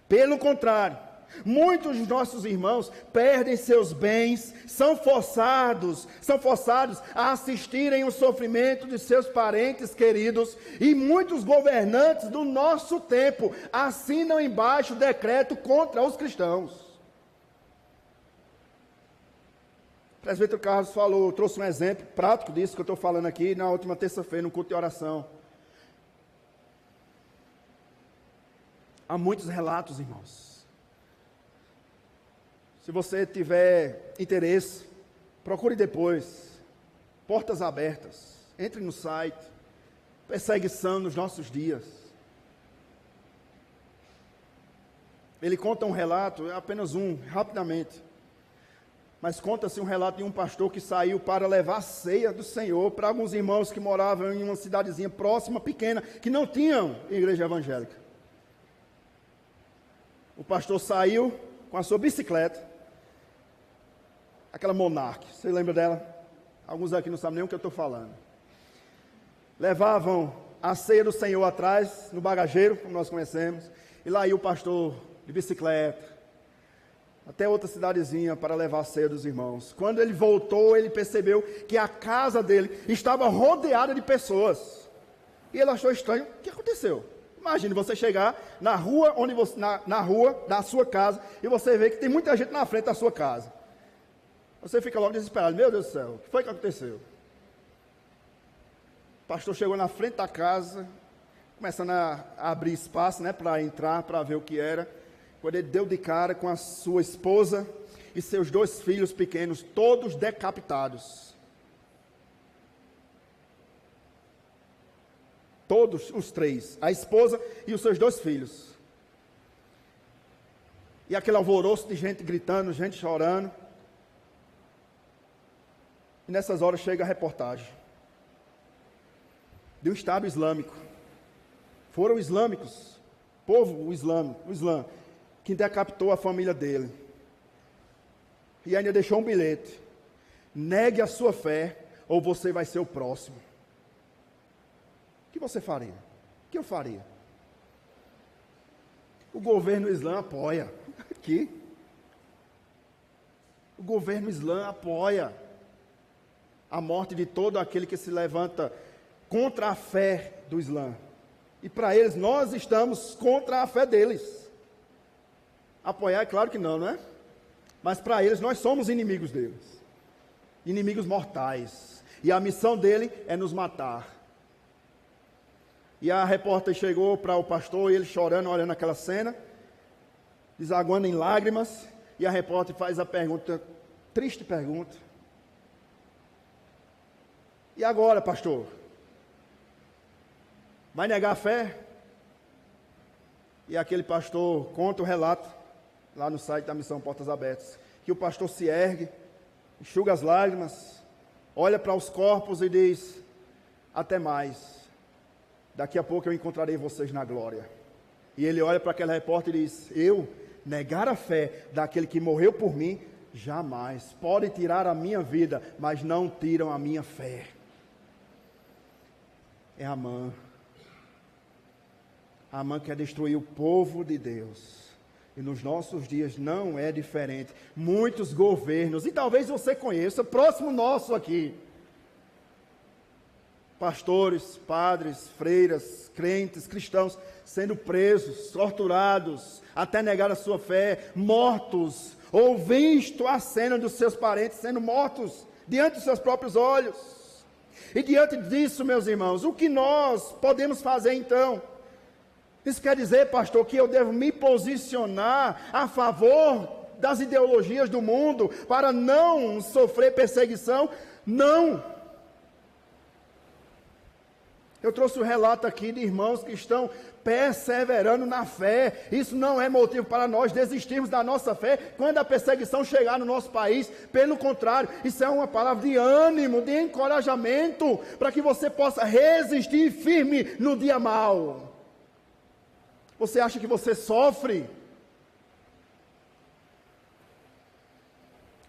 Pelo contrário, muitos de nossos irmãos perdem seus bens, são forçados a assistirem o sofrimento de seus parentes queridos, e muitos governantes do nosso tempo assinam embaixo decreto contra os cristãos. O presbítero Carlos trouxe um exemplo prático disso que eu estou falando aqui na última terça-feira, no culto de oração. Há muitos relatos, irmãos. Se você tiver interesse, procure depois. Portas abertas. Entre no site. Perseguição nos nossos dias. Ele conta um relato, é apenas um, rapidamente. Mas conta-se um relato de um pastor que saiu para levar a ceia do Senhor para alguns irmãos que moravam em uma cidadezinha próxima, pequena, que não tinham igreja evangélica. O pastor saiu com a sua bicicleta, aquela Monarch, você lembra dela? Alguns aqui não sabem nem o que eu estou falando. Levavam a ceia do Senhor atrás, no bagageiro, como nós conhecemos, e lá ia o pastor de bicicleta, até outra cidadezinha para levar a ceia dos irmãos. Quando ele voltou, ele percebeu que a casa dele estava rodeada de pessoas. E ele achou estranho. O que aconteceu? Imagine você chegar na rua, na rua da sua casa, e você vê que tem muita gente na frente da sua casa. Você fica logo desesperado. Meu Deus do céu, o que foi que aconteceu? O pastor chegou na frente da casa, começando a abrir espaço, para entrar, para ver o que era. Quando ele deu de cara com a sua esposa e seus 2 filhos pequenos, todos decapitados. Todos os 3, a esposa e os seus 2 filhos. E aquele alvoroço de gente gritando, gente chorando. E nessas horas chega a reportagem de um Estado Islâmico. Foram islâmicos, o Islã, que decapitou a família dele. E ainda deixou um bilhete: negue a sua fé, ou você vai ser o próximo. O que você faria? O que eu faria? O governo islã apoia. Aqui. O governo islã apoia a morte de todo aquele que se levanta contra a fé do Islã. E para eles, nós estamos contra a fé deles. Apoiar, é claro que não, não é? Mas para eles, nós somos inimigos deles. Inimigos mortais. E a missão dele é nos matar. E a repórter chegou para o pastor, e ele chorando, olhando aquela cena, desaguando em lágrimas, e a repórter faz a pergunta, triste pergunta: e agora, pastor? Vai negar a fé? E aquele pastor conta o relato, lá no site da Missão Portas Abertas, que o pastor se ergue, enxuga as lágrimas, olha para os corpos e diz: até mais, daqui a pouco eu encontrarei vocês na glória. E ele olha para aquela repórter e diz: eu negar a fé daquele que morreu por mim? Jamais. Podem tirar a minha vida, mas não tiram a minha fé. É Amã. Amã quer destruir o povo de Deus. E nos nossos dias não é diferente. Muitos governos, e talvez você conheça, próximo nosso aqui, pastores, padres, freiras, crentes, cristãos, sendo presos, torturados, até negar a sua fé, mortos, ou visto a cena dos seus parentes sendo mortos, diante dos seus próprios olhos. E diante disso, meus irmãos, o que nós podemos fazer então? Isso quer dizer, pastor, que eu devo me posicionar a favor das ideologias do mundo para não sofrer perseguição? Não. Eu trouxe o relato aqui de irmãos que estão perseverando na fé. Isso não é motivo para nós desistirmos da nossa fé quando a perseguição chegar no nosso país. Pelo contrário, isso é uma palavra de ânimo, de encorajamento, para que você possa resistir firme no dia mau. Você acha que você sofre?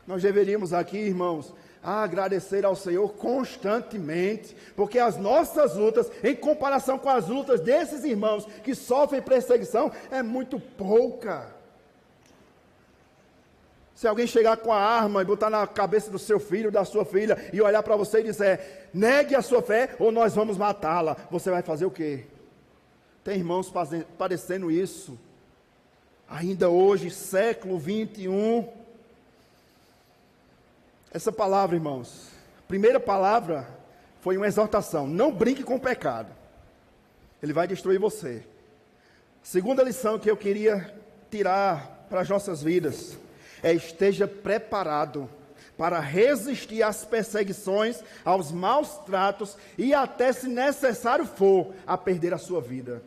Nós deveríamos aqui, irmãos, agradecer ao Senhor constantemente, porque as nossas lutas, em comparação com as lutas desses irmãos que sofrem perseguição, é muito pouca. Se alguém chegar com a arma e botar na cabeça do seu filho, da sua filha, e olhar para você e dizer, negue a sua fé ou nós vamos matá-la, você vai fazer o quê? Tem irmãos padecendo isso, ainda hoje, século 21. Essa palavra, irmãos, primeira palavra foi uma exortação, não brinque com o pecado, ele vai destruir você. Segunda lição que eu queria tirar para as nossas vidas, esteja preparado para resistir às perseguições, aos maus tratos e até, se necessário for, a perder a sua vida.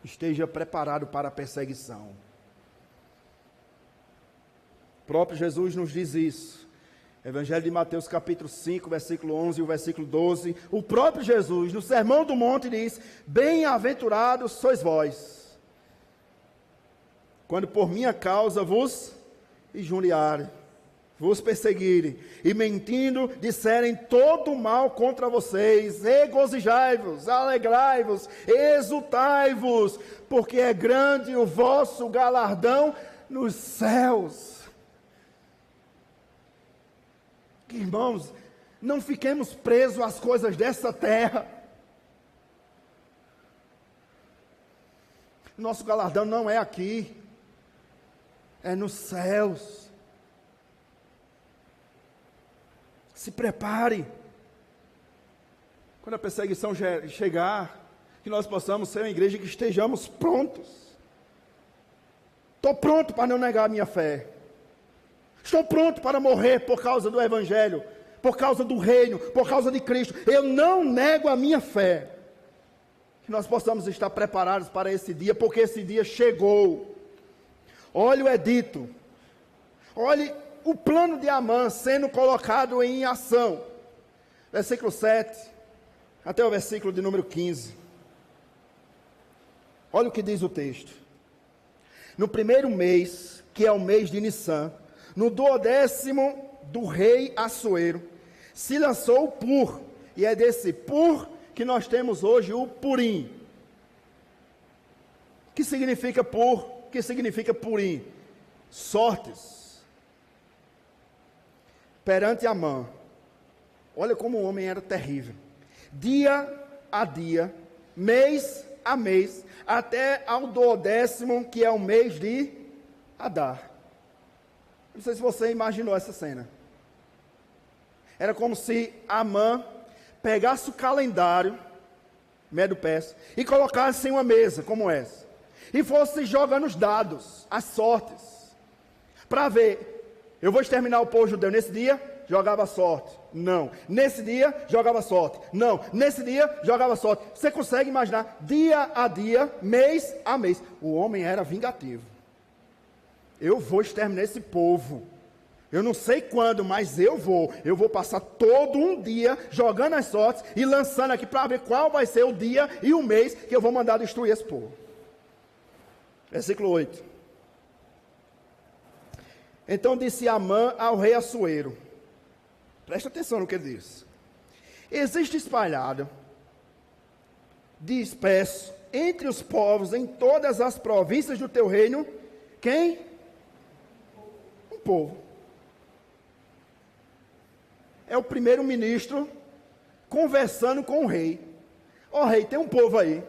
Esteja preparado para a perseguição. O próprio Jesus nos diz isso. Evangelho de Mateus capítulo 5, versículo 11 e o versículo 12. O próprio Jesus, no Sermão do Monte, diz, bem-aventurados sois vós, quando por minha causa vos injuriarem, vos perseguirem, e mentindo disserem todo mal contra vocês, regozijai-vos, alegrai-vos, exultai-vos, porque é grande o vosso galardão nos céus. Irmãos, não fiquemos presos às coisas dessa terra. Nosso galardão não é aqui, é nos céus. Se prepare, quando a perseguição chegar, que nós possamos ser uma igreja que estejamos prontos. Estou pronto para não negar a minha fé. Estou pronto para morrer por causa do Evangelho, por causa do reino, por causa de Cristo. Eu não nego a minha fé. Que nós possamos estar preparados para esse dia, porque esse dia chegou. Olhe o edito. Olhe o plano de Amã sendo colocado em ação. Versículo 7, até o versículo de número 15. Olha o que diz o texto. No primeiro mês, que é o mês de Nissan, no 12º do rei Assuero, se lançou o Pur, e é desse Pur que nós temos hoje o Purim. Que significa Pur? Que significa Purim? Sortes. Perante Amã, olha como o homem era terrível. Dia a dia, mês a mês, até ao 12º, que é o mês de Adar. Não sei se você imaginou essa cena. Era como se Amã pegasse o calendário, Medo-Persa, e colocasse em uma mesa como essa, e fosse jogando os dados, as sortes, para ver, eu vou exterminar o povo judeu nesse dia, jogava sorte, não, nesse dia, jogava sorte, não, nesse dia, jogava sorte. Você consegue imaginar, dia a dia, mês a mês, o homem era vingativo. Eu vou exterminar esse povo. Eu não sei quando, mas eu vou passar todo um dia jogando as sortes e lançando aqui para ver qual vai ser o dia e o mês que eu vou mandar destruir esse povo. Versículo 8. Então disse Amã ao rei Assuero, presta atenção no que ele diz. Existe espalhado, disperso entre os povos em todas as províncias do teu reino, quem? Um povo. É o primeiro-ministro conversando com o rei. Ó rei, tem um povo aí.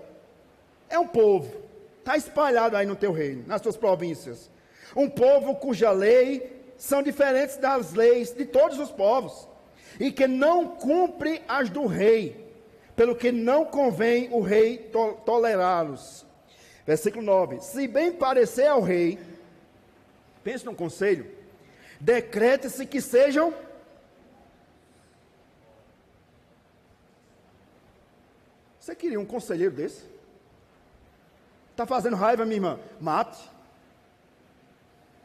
É um povo. Está espalhado aí no teu reino, nas tuas províncias. Um povo cuja lei são diferentes das leis de todos os povos. E que não cumpre as do rei. Pelo que não convém o rei tolerá-los. Versículo 9. Se bem parecer ao rei, pense num conselho, decrete-se que sejam Você queria um conselheiro desse? Está fazendo raiva, minha irmã? Mate.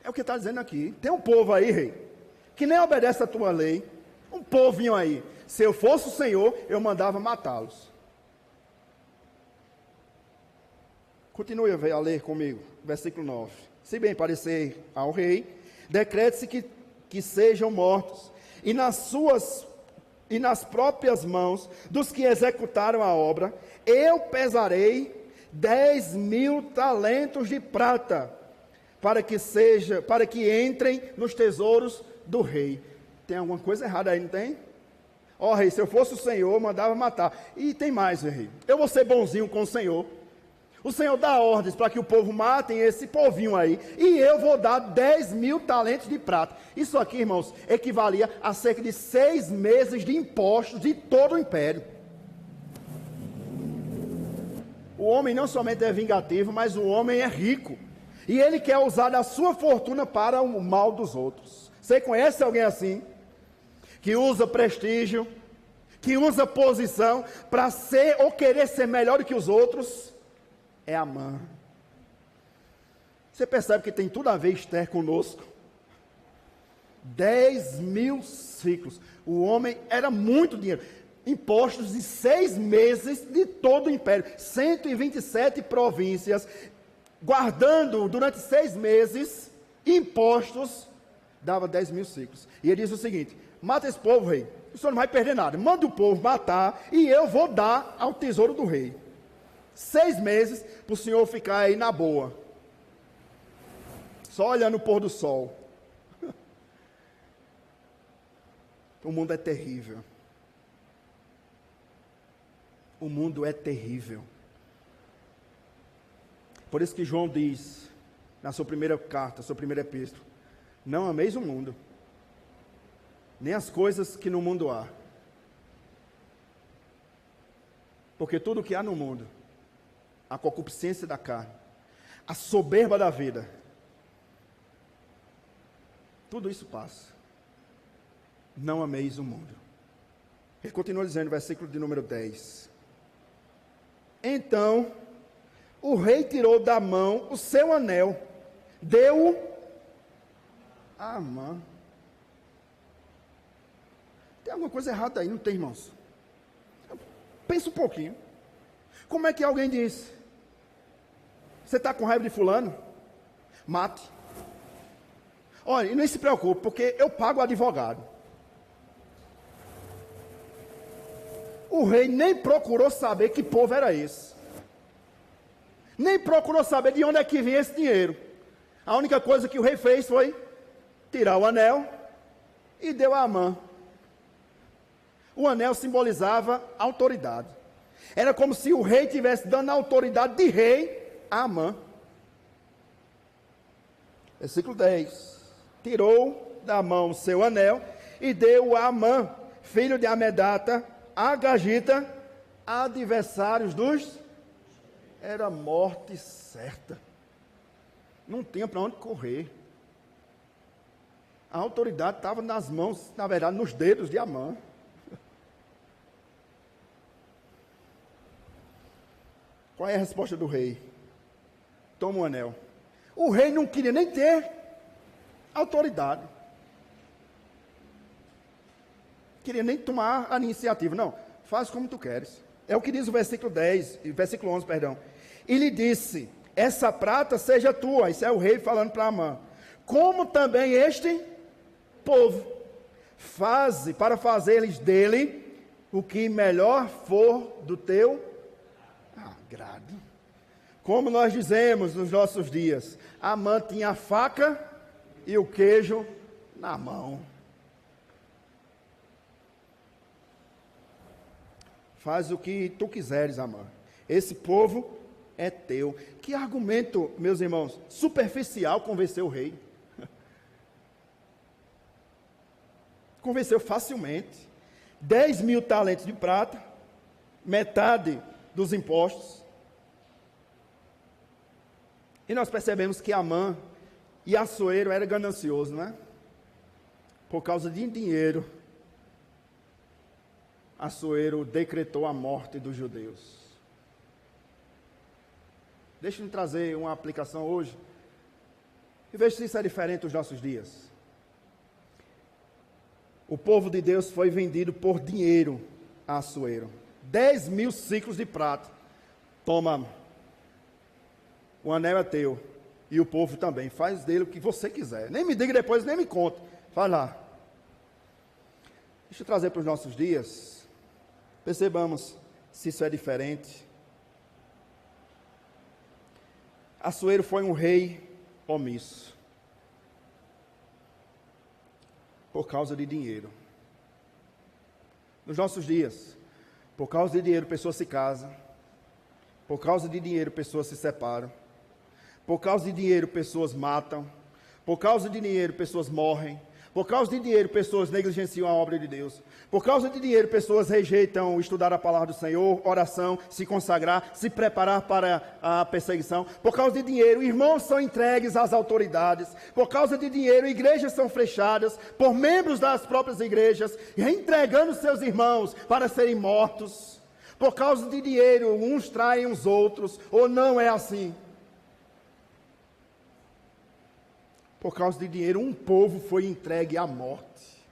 É o que está dizendo aqui. Tem um povo aí, rei, que nem obedece a tua lei. Um povinho aí. Se eu fosse o Senhor, eu mandava matá-los. Continue a ler comigo, versículo 9. Se bem parecer ao rei, decrete-se que sejam mortos, e nas próprias mãos dos que executaram a obra, eu pesarei 10.000 talentos de prata, para que entrem nos tesouros do rei. Tem alguma coisa errada aí, não tem? Ó, rei, se eu fosse o Senhor, eu mandava matar. E tem mais, rei. Eu vou ser bonzinho com o Senhor. O Senhor dá ordens para que o povo matem esse povinho aí. E eu vou dar 10.000 talentos de prata. Isso aqui, irmãos, equivalia a cerca de 6 meses de impostos de todo o império. O homem não somente é vingativo, mas o homem é rico. E ele quer usar a sua fortuna para o mal dos outros. Você conhece alguém assim? Que usa prestígio, que usa posição para ser ou querer ser melhor do que os outros? É Amã. Você percebe que tem tudo a ver, Esther, conosco? 10.000 ciclos. O homem era muito dinheiro. Impostos de 6 meses de todo o império. 127 províncias, guardando durante 6 meses impostos, dava 10.000 ciclos. E ele disse o seguinte: mata esse povo, rei. O senhor não vai perder nada. Manda o povo matar e eu vou dar ao tesouro do rei. 6 meses para o senhor ficar aí na boa. Só olhando o pôr do sol. O mundo é terrível. O mundo é terrível. Por isso que João diz, na sua primeira carta, sua primeira epístola: não ameis o mundo, nem as coisas que no mundo há. Porque tudo que há no mundo, a concupiscência da carne, a soberba da vida, tudo isso passa. Não ameis o mundo. Ele continua dizendo, versículo de número 10. Então, o rei tirou da mão o seu anel, deu-o a Amã. Tem alguma coisa errada aí, não tem, irmãos? Pensa um pouquinho. Como é que alguém diz: você está com raiva de fulano? Mate. Olha, e nem se preocupe, porque eu pago o advogado. O rei nem procurou saber que povo era esse. Nem procurou saber de onde é que vinha esse dinheiro. A única coisa que o rei fez foi tirar o anel e deu a Amã. O anel simbolizava autoridade. Era como se o rei estivesse dando a autoridade de rei a Amã. Versículo 10. Tirou da mão o seu anel e deu a Amã, filho de Amedata, Agagita, adversários dos... Era morte certa. Não tinha para onde correr. A autoridade estava nas mãos, na verdade, nos dedos de Amã. Qual é a resposta do rei? Toma o anel. O rei não queria nem ter autoridade. Queria nem tomar a iniciativa. Não, faz como tu queres. É o que diz o versículo 10, versículo 11, perdão. E lhe disse: essa prata seja tua. Isso é o rei falando para Amã. Como também este povo. Faze para fazer-lhes dele o que melhor for do teu agrado. Como nós dizemos nos nossos dias, Amã tinha a faca e o queijo na mão. Faz o que tu quiseres, Amã. Esse povo é teu. Que argumento, meus irmãos, superficial convenceu o rei. Convenceu facilmente. 10.000 talentos de prata, metade dos impostos. E nós percebemos que Amã e Assuero era ganancioso, não é? Por causa de dinheiro, Assuero decretou a morte dos judeus. Deixa eu trazer uma aplicação hoje. E veja se isso é diferente dos nossos dias. O povo de Deus foi vendido por dinheiro a Assuero. 10.000 ciclos de prata. Toma, o anel é teu. E o povo também. Faz dele o que você quiser. Nem me diga depois, nem me conte. Faz lá. Deixa eu trazer para os nossos dias. Percebamos se isso é diferente. Assuero foi um rei omisso. Por causa de dinheiro. Nos nossos dias, por causa de dinheiro, pessoas se casam. Por causa de dinheiro, pessoas se separam. Por causa de dinheiro, pessoas matam. Por causa de dinheiro, pessoas morrem. Por causa de dinheiro, pessoas negligenciam a obra de Deus. Por causa de dinheiro, pessoas rejeitam estudar a palavra do Senhor, oração, se consagrar, se preparar para a perseguição. Por causa de dinheiro, irmãos são entregues às autoridades. Por causa de dinheiro, igrejas são fechadas por membros das próprias igrejas, entregando seus irmãos para serem mortos. Por causa de dinheiro, uns traem os outros, ou não é assim? Por causa de dinheiro, um povo foi entregue à morte.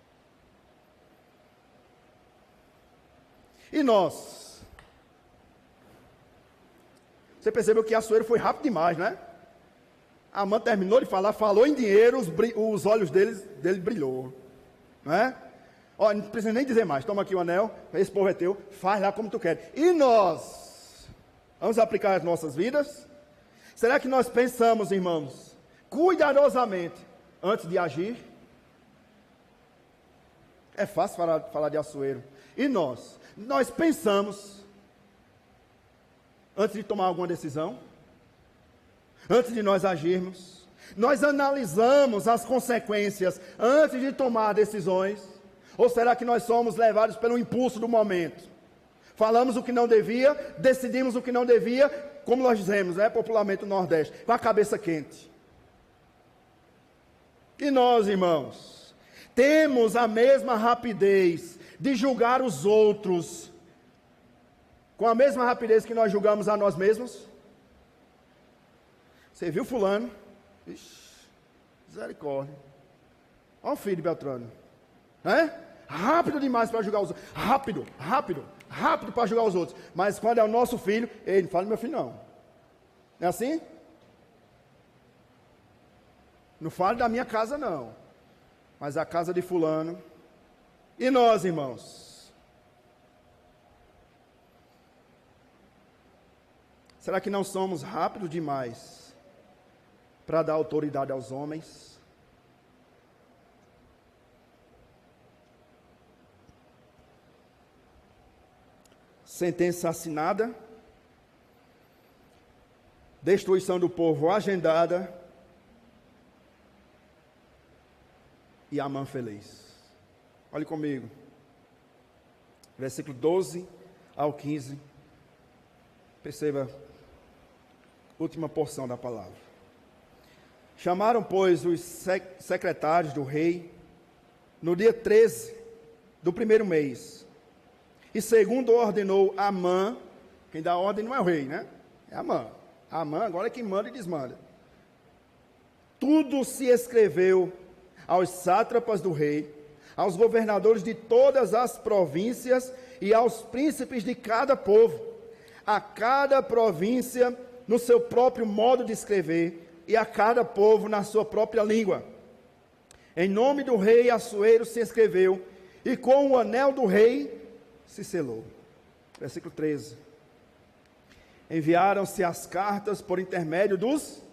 E nós? Você percebeu que Assuero foi rápido demais, né? Amã terminou de falar, falou em dinheiro, os olhos dele brilhou. Não é? Ó, não precisa nem dizer mais, toma aqui o anel, esse povo é teu, faz lá como tu quer. E nós? Vamos aplicar as nossas vidas? Será que nós pensamos, irmãos, cuidadosamente, antes de agir? É fácil falar de Assuero. E nós? Nós pensamos, antes de tomar alguma decisão? Antes de nós agirmos? Nós analisamos as consequências antes de tomar decisões? Ou será que nós somos levados pelo impulso do momento? Falamos o que não devia, decidimos o que não devia, como nós dizemos, né, popularmente no Nordeste, com a cabeça quente. E nós, irmãos, temos a mesma rapidez de julgar os outros, com a mesma rapidez que nós julgamos a nós mesmos? Você viu fulano? Ixi, misericórdia. Olha o filho de Beltrano. Rápido demais para julgar os outros. Rápido para julgar os outros. Mas quando é o nosso filho, ele não fala do meu filho não. Não é assim? Não fale da minha casa não, mas a casa de fulano. E nós, irmãos? Será que não somos rápidos demais para dar autoridade aos homens? Sentença assinada, destruição do povo agendada, e Amã feliz. Olhe comigo. Versículo 12 ao 15. Perceba, última porção da palavra. Chamaram, pois, os secretários do rei no dia 13 do primeiro mês. E segundo ordenou Amã, quem dá ordem não é o rei, né? É Amã. Amã agora é quem manda e desmanda. Tudo se escreveu aos sátrapas do rei, aos governadores de todas as províncias e aos príncipes de cada povo, a cada província no seu próprio modo de escrever e a cada povo na sua própria língua. Em nome do rei Assuero se escreveu e com o anel do rei se selou. Versículo 13. Enviaram-se as cartas por intermédio dos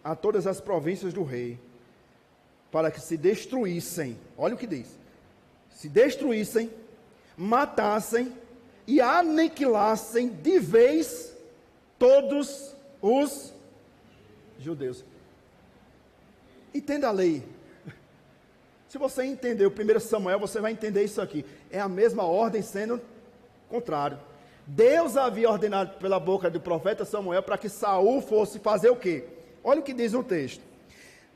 a todas as províncias do rei, para que se destruíssem, olha o que diz, se destruíssem, matassem e aniquilassem de vez todos os judeus. Entenda a lei. Se você entender o 1 Samuel, você vai entender isso aqui. É a mesma ordem sendo contrário. Deus havia ordenado pela boca do profeta Samuel para que Saul fosse fazer o quê? Olha o que diz no texto.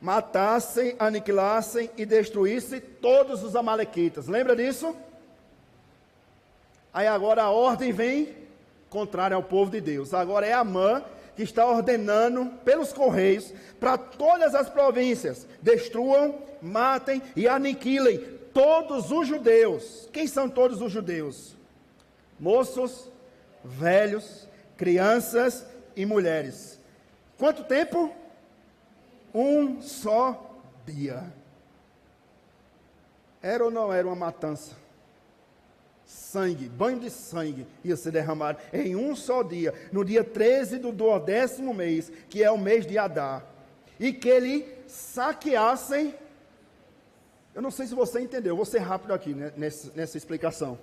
Matassem, aniquilassem e destruíssem todos os amalequitas. Lembra disso? Aí agora a ordem vem contrária ao povo de Deus. Agora é Amã que está ordenando pelos correios para todas as províncias: destruam, matem e aniquilem todos os judeus. Quem são todos os judeus? Moços, velhos, crianças e mulheres. Quanto tempo? Um só dia. Era ou não era uma matança? Sangue, banho de sangue ia ser derramado em um só dia, no dia 13 do 10º mês, que é o mês de Adar. E que eles saqueassem. Eu não sei se você entendeu, vou ser rápido aqui, né, nessa explicação.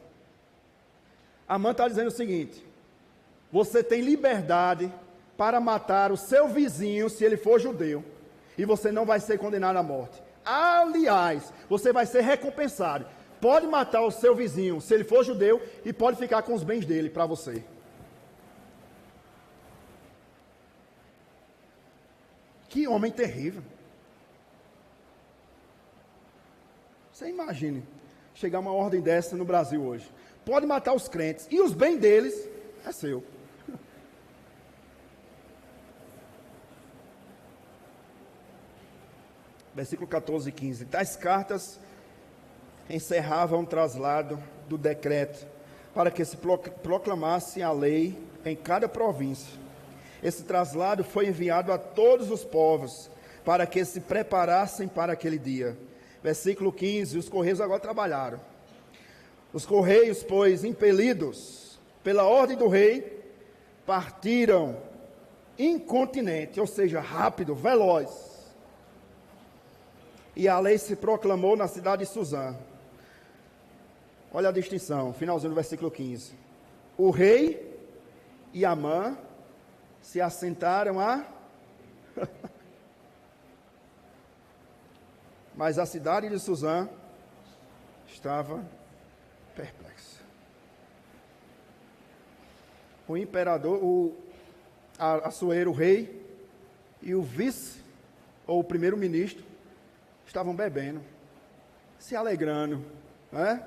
Amã está dizendo o seguinte: você tem liberdade para matar o seu vizinho se ele for judeu, e você não vai ser condenado à morte. Aliás, você vai ser recompensado. Pode matar o seu vizinho se ele for judeu e pode ficar com os bens dele para você. Que homem terrível. Você imagine chegar uma ordem dessa no Brasil hoje. Pode matar os crentes e os bens deles é seu. Versículo 14 e 15. Tais cartas encerravam o traslado do decreto para que se proclamasse a lei em cada província. Esse traslado foi enviado a todos os povos para que se preparassem para aquele dia. Versículo 15. Os correios agora trabalharam. Os correios, pois, impelidos pela ordem do rei, partiram incontinente, ou seja, rápido, veloz. E a lei se proclamou na cidade de Suzã. Olha a distinção, finalzinho do versículo 15. O rei e Amã se assentaram a... Mas a cidade de Suzã estava perplexa. O imperador, Assuero, o rei, e o vice, ou o primeiro-ministro, estavam bebendo, se alegrando, né?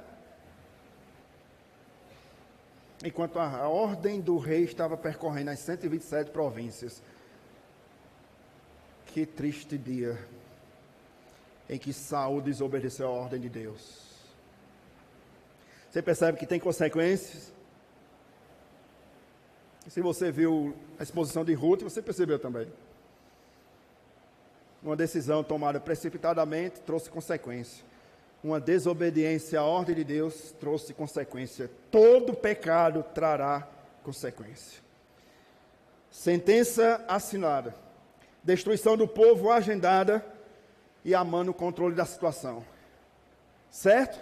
Enquanto a ordem do rei estava percorrendo as 127 províncias. Que triste dia em que Saul desobedeceu a ordem de Deus. Você percebe que tem consequências? Se você viu a exposição de Ruth, você percebeu também. Uma decisão tomada precipitadamente trouxe consequência. Uma desobediência à ordem de Deus trouxe consequência. Todo pecado trará consequência. Sentença assinada. Destruição do povo agendada e Amã no controle da situação. Certo?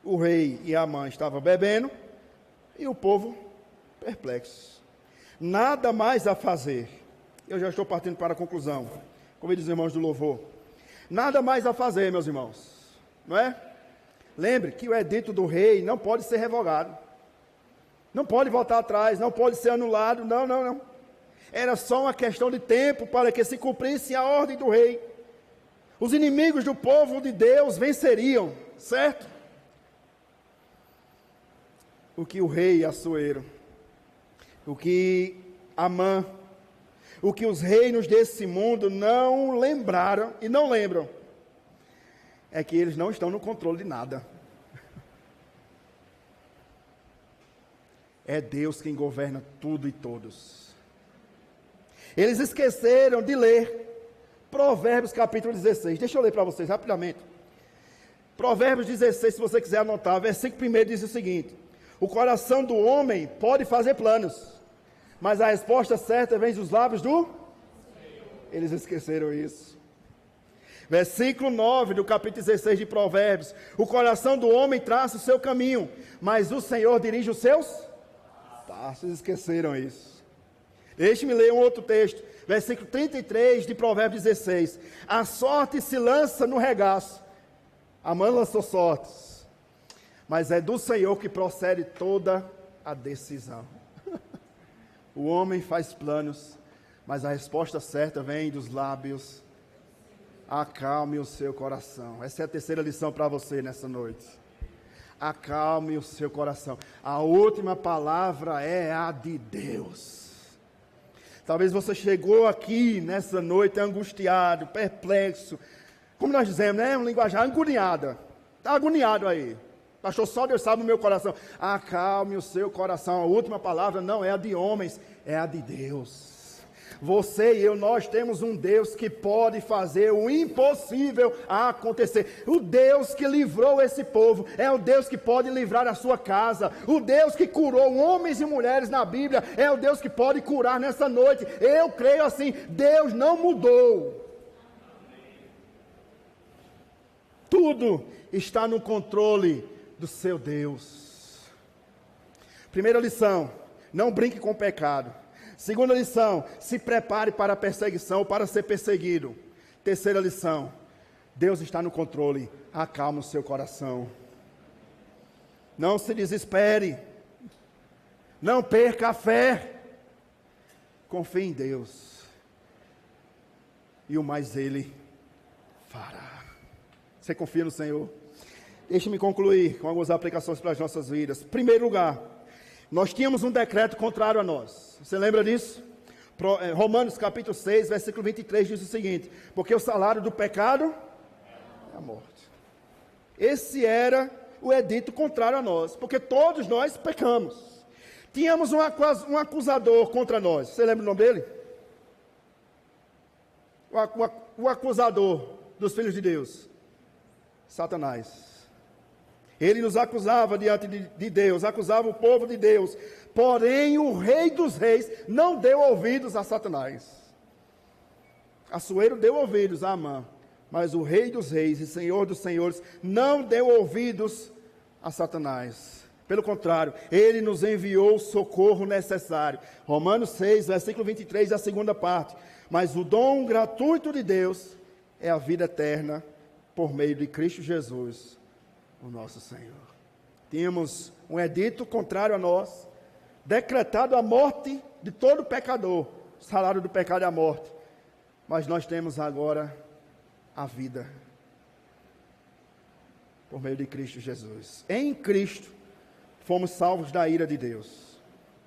O rei e Amã estavam bebendo e o povo perplexo. Nada mais a fazer. Eu já estou partindo para a conclusão. Convido os irmãos do louvor. Nada mais a fazer, meus irmãos. Não é? Lembre que o edito do rei não pode ser revogado. Não pode voltar atrás, não pode ser anulado. Não. Era só uma questão de tempo para que se cumprisse a ordem do rei. Os inimigos do povo de Deus venceriam, certo? O que o rei Assuero, o que Amã, o que os reinos desse mundo não lembraram e não lembram, é que eles não estão no controle de nada. É Deus quem governa tudo e todos. Eles esqueceram de ler Provérbios capítulo 16. Deixa eu ler para vocês rapidamente. Provérbios 16, se você quiser anotar, versículo 1 diz o seguinte: o coração do homem pode fazer planos, mas a resposta certa vem dos lábios do Senhor. Eles esqueceram isso. Versículo 9 do capítulo 16 de Provérbios: o coração do homem traça o seu caminho, mas o Senhor dirige os seus passos. Esqueceram isso. Deixe-me ler um outro texto, versículo 33 de Provérbios 16: a sorte se lança no regaço. Amã lançou sortes, mas é do Senhor que procede toda a decisão. O homem faz planos, mas a resposta certa vem dos lábios. Acalme o seu coração. Essa é a terceira lição para você nessa noite. acalme o seu coração. A última palavra é a de Deus. Talvez você chegou aqui nessa noite angustiado, perplexo, como nós dizemos, né? Uma linguagem agoniada. Está agoniado aí. Pastor, só Deus sabe o meu coração. Acalme o seu coração. A última palavra não é a de homens, é a de Deus. Você e eu, nós temos um Deus que pode fazer o impossível acontecer. O Deus que livrou esse povo é o Deus que pode livrar a sua casa. O Deus que curou homens e mulheres na Bíblia é o Deus que pode curar nessa noite. Eu creio assim, Deus não mudou. Tudo está no controle do seu Deus. Primeira lição, não brinque com o pecado. Segunda lição, se prepare para a perseguição, para ser perseguido. Terceira lição, Deus está no controle, acalma o seu coração. Não se desespere, não perca a fé, confie em Deus, e o mais Ele fará. Você confia no Senhor? Deixe-me concluir com algumas aplicações para as nossas vidas. Primeiro lugar, nós tínhamos um decreto contrário a nós. Você lembra disso? Romanos capítulo 6, versículo 23 diz o seguinte: porque o salário do pecado é a morte. Esse era o edito contrário a nós, porque todos nós pecamos. Tínhamos um acusador contra nós. Você lembra o nome dele? O acusador dos filhos de Deus, Satanás. Ele nos acusava diante de Deus, acusava o povo de Deus. Porém, o Rei dos Reis não deu ouvidos a Satanás. Assuero deu ouvidos a Amã, mas o Rei dos Reis e Senhor dos Senhores não deu ouvidos a Satanás. Pelo contrário, ele nos enviou o socorro necessário. Romanos 6, versículo 23, a segunda parte. Mas o dom gratuito de Deus é a vida eterna por meio de Cristo Jesus, o nosso Senhor. Tínhamos um edito contrário a nós, decretado a morte de todo pecador. O salário do pecado é a morte. Mas nós temos agora a vida por meio de Cristo Jesus. Em Cristo fomos salvos da ira de Deus.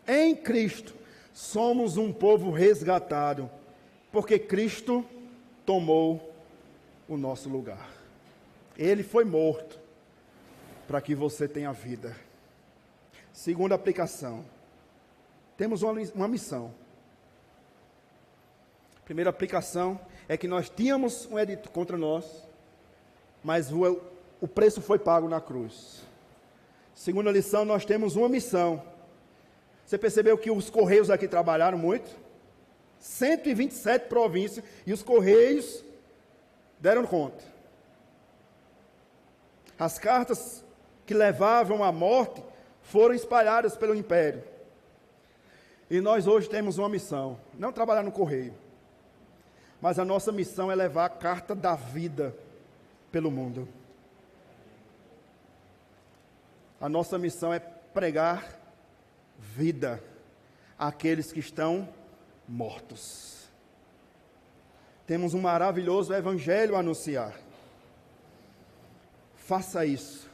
Em Cristo somos um povo resgatado, porque Cristo tomou o nosso lugar. Ele foi morto para que você tenha vida. Segunda aplicação, temos uma missão. Primeira aplicação é que nós tínhamos um edito contra nós, mas o preço foi pago na cruz. Segunda lição, nós temos uma missão. Você percebeu que os Correios aqui trabalharam muito? 127 províncias, e os Correios deram conta. As cartas que levavam à morte foram espalhadas pelo império. E nós hoje temos uma missão, não trabalhar no correio, mas a nossa missão é levar a carta da vida pelo mundo. A nossa missão é pregar vida àqueles que estão mortos. Temos um maravilhoso evangelho a anunciar. Faça isso.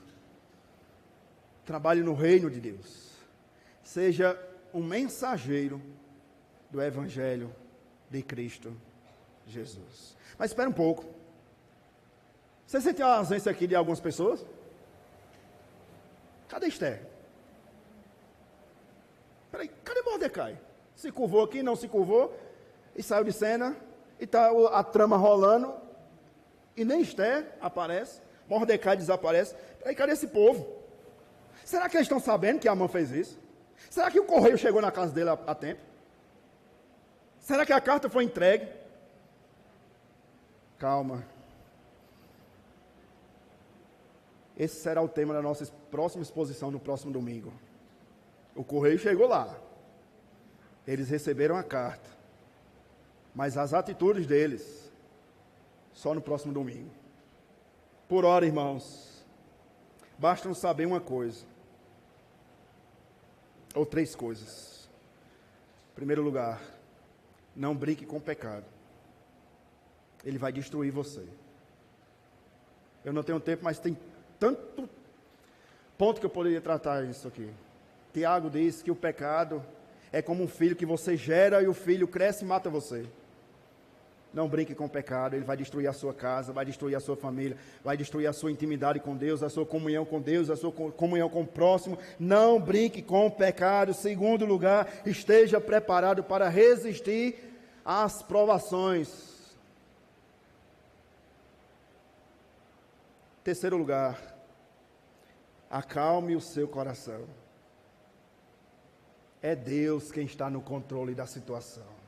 Trabalhe no reino de Deus. Seja um mensageiro do Evangelho de Cristo Jesus. Mas espera um pouco. Você sentiu a ausência aqui de algumas pessoas? Cadê Esther? Peraí, cadê Mordecai? Se curvou aqui, não se curvou, e saiu de cena, e está a trama rolando, e nem Esther aparece, Mordecai desaparece. Peraí, cadê esse povo? Será que eles estão sabendo que Amã fez isso? Será que o correio chegou na casa dele a tempo? Será que a carta foi entregue? Calma. Esse será o tema da nossa próxima exposição no próximo domingo. O correio chegou lá. Eles receberam a carta. Mas as atitudes deles, só no próximo domingo. Por hora, irmãos, basta-nos saber uma coisa. Ou três coisas. Em primeiro lugar, não brinque com o pecado. Ele vai destruir você. Eu não tenho tempo, mas tem ponto que eu poderia tratar isso aqui. Tiago diz que o pecado é como um filho que você gera e o filho cresce e mata você. Não brinque com o pecado, ele vai destruir a sua casa, vai destruir a sua família, vai destruir a sua intimidade com Deus, a sua comunhão com Deus, a sua comunhão com o próximo. Não brinque com o pecado. Segundo lugar, esteja preparado para resistir às provações. Terceiro lugar, acalme o seu coração. É Deus quem está no controle da situação.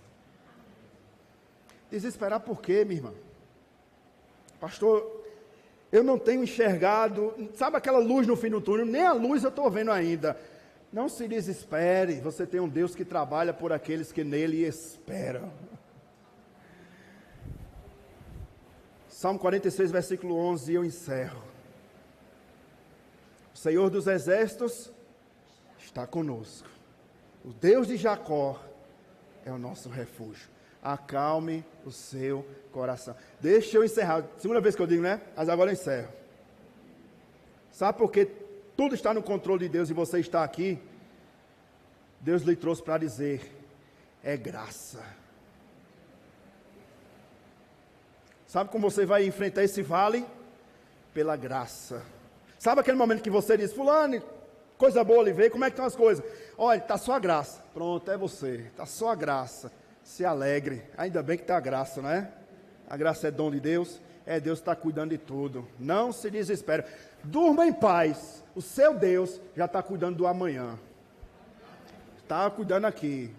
Desesperar por quê, minha irmã? Pastor, eu não tenho enxergado, sabe aquela luz no fim do túnel? Nem a luz eu estou vendo ainda. Não se desespere, você tem um Deus que trabalha por aqueles que nele esperam. Salmo 46, versículo 11, eu encerro. O Senhor dos exércitos está conosco. O Deus de Jacó é o nosso refúgio. Acalme o seu coração. Deixa eu encerrar. Segunda vez que eu digo, né? Mas agora eu encerro. Sabe por que tudo está no controle de Deus e você está aqui? Deus lhe trouxe para dizer, é graça. Sabe como você vai enfrentar esse vale? Pela graça. Sabe aquele momento que você diz, fulano, coisa boa lhe veio, como é que estão as coisas? Olha, está só a graça. Pronto, é você. Está só a graça. Se alegre, ainda bem que está a graça, não é? A graça é dom de Deus, é Deus que está cuidando de tudo. Não se desespere, durma em paz, o seu Deus já está cuidando do amanhã, está cuidando aqui.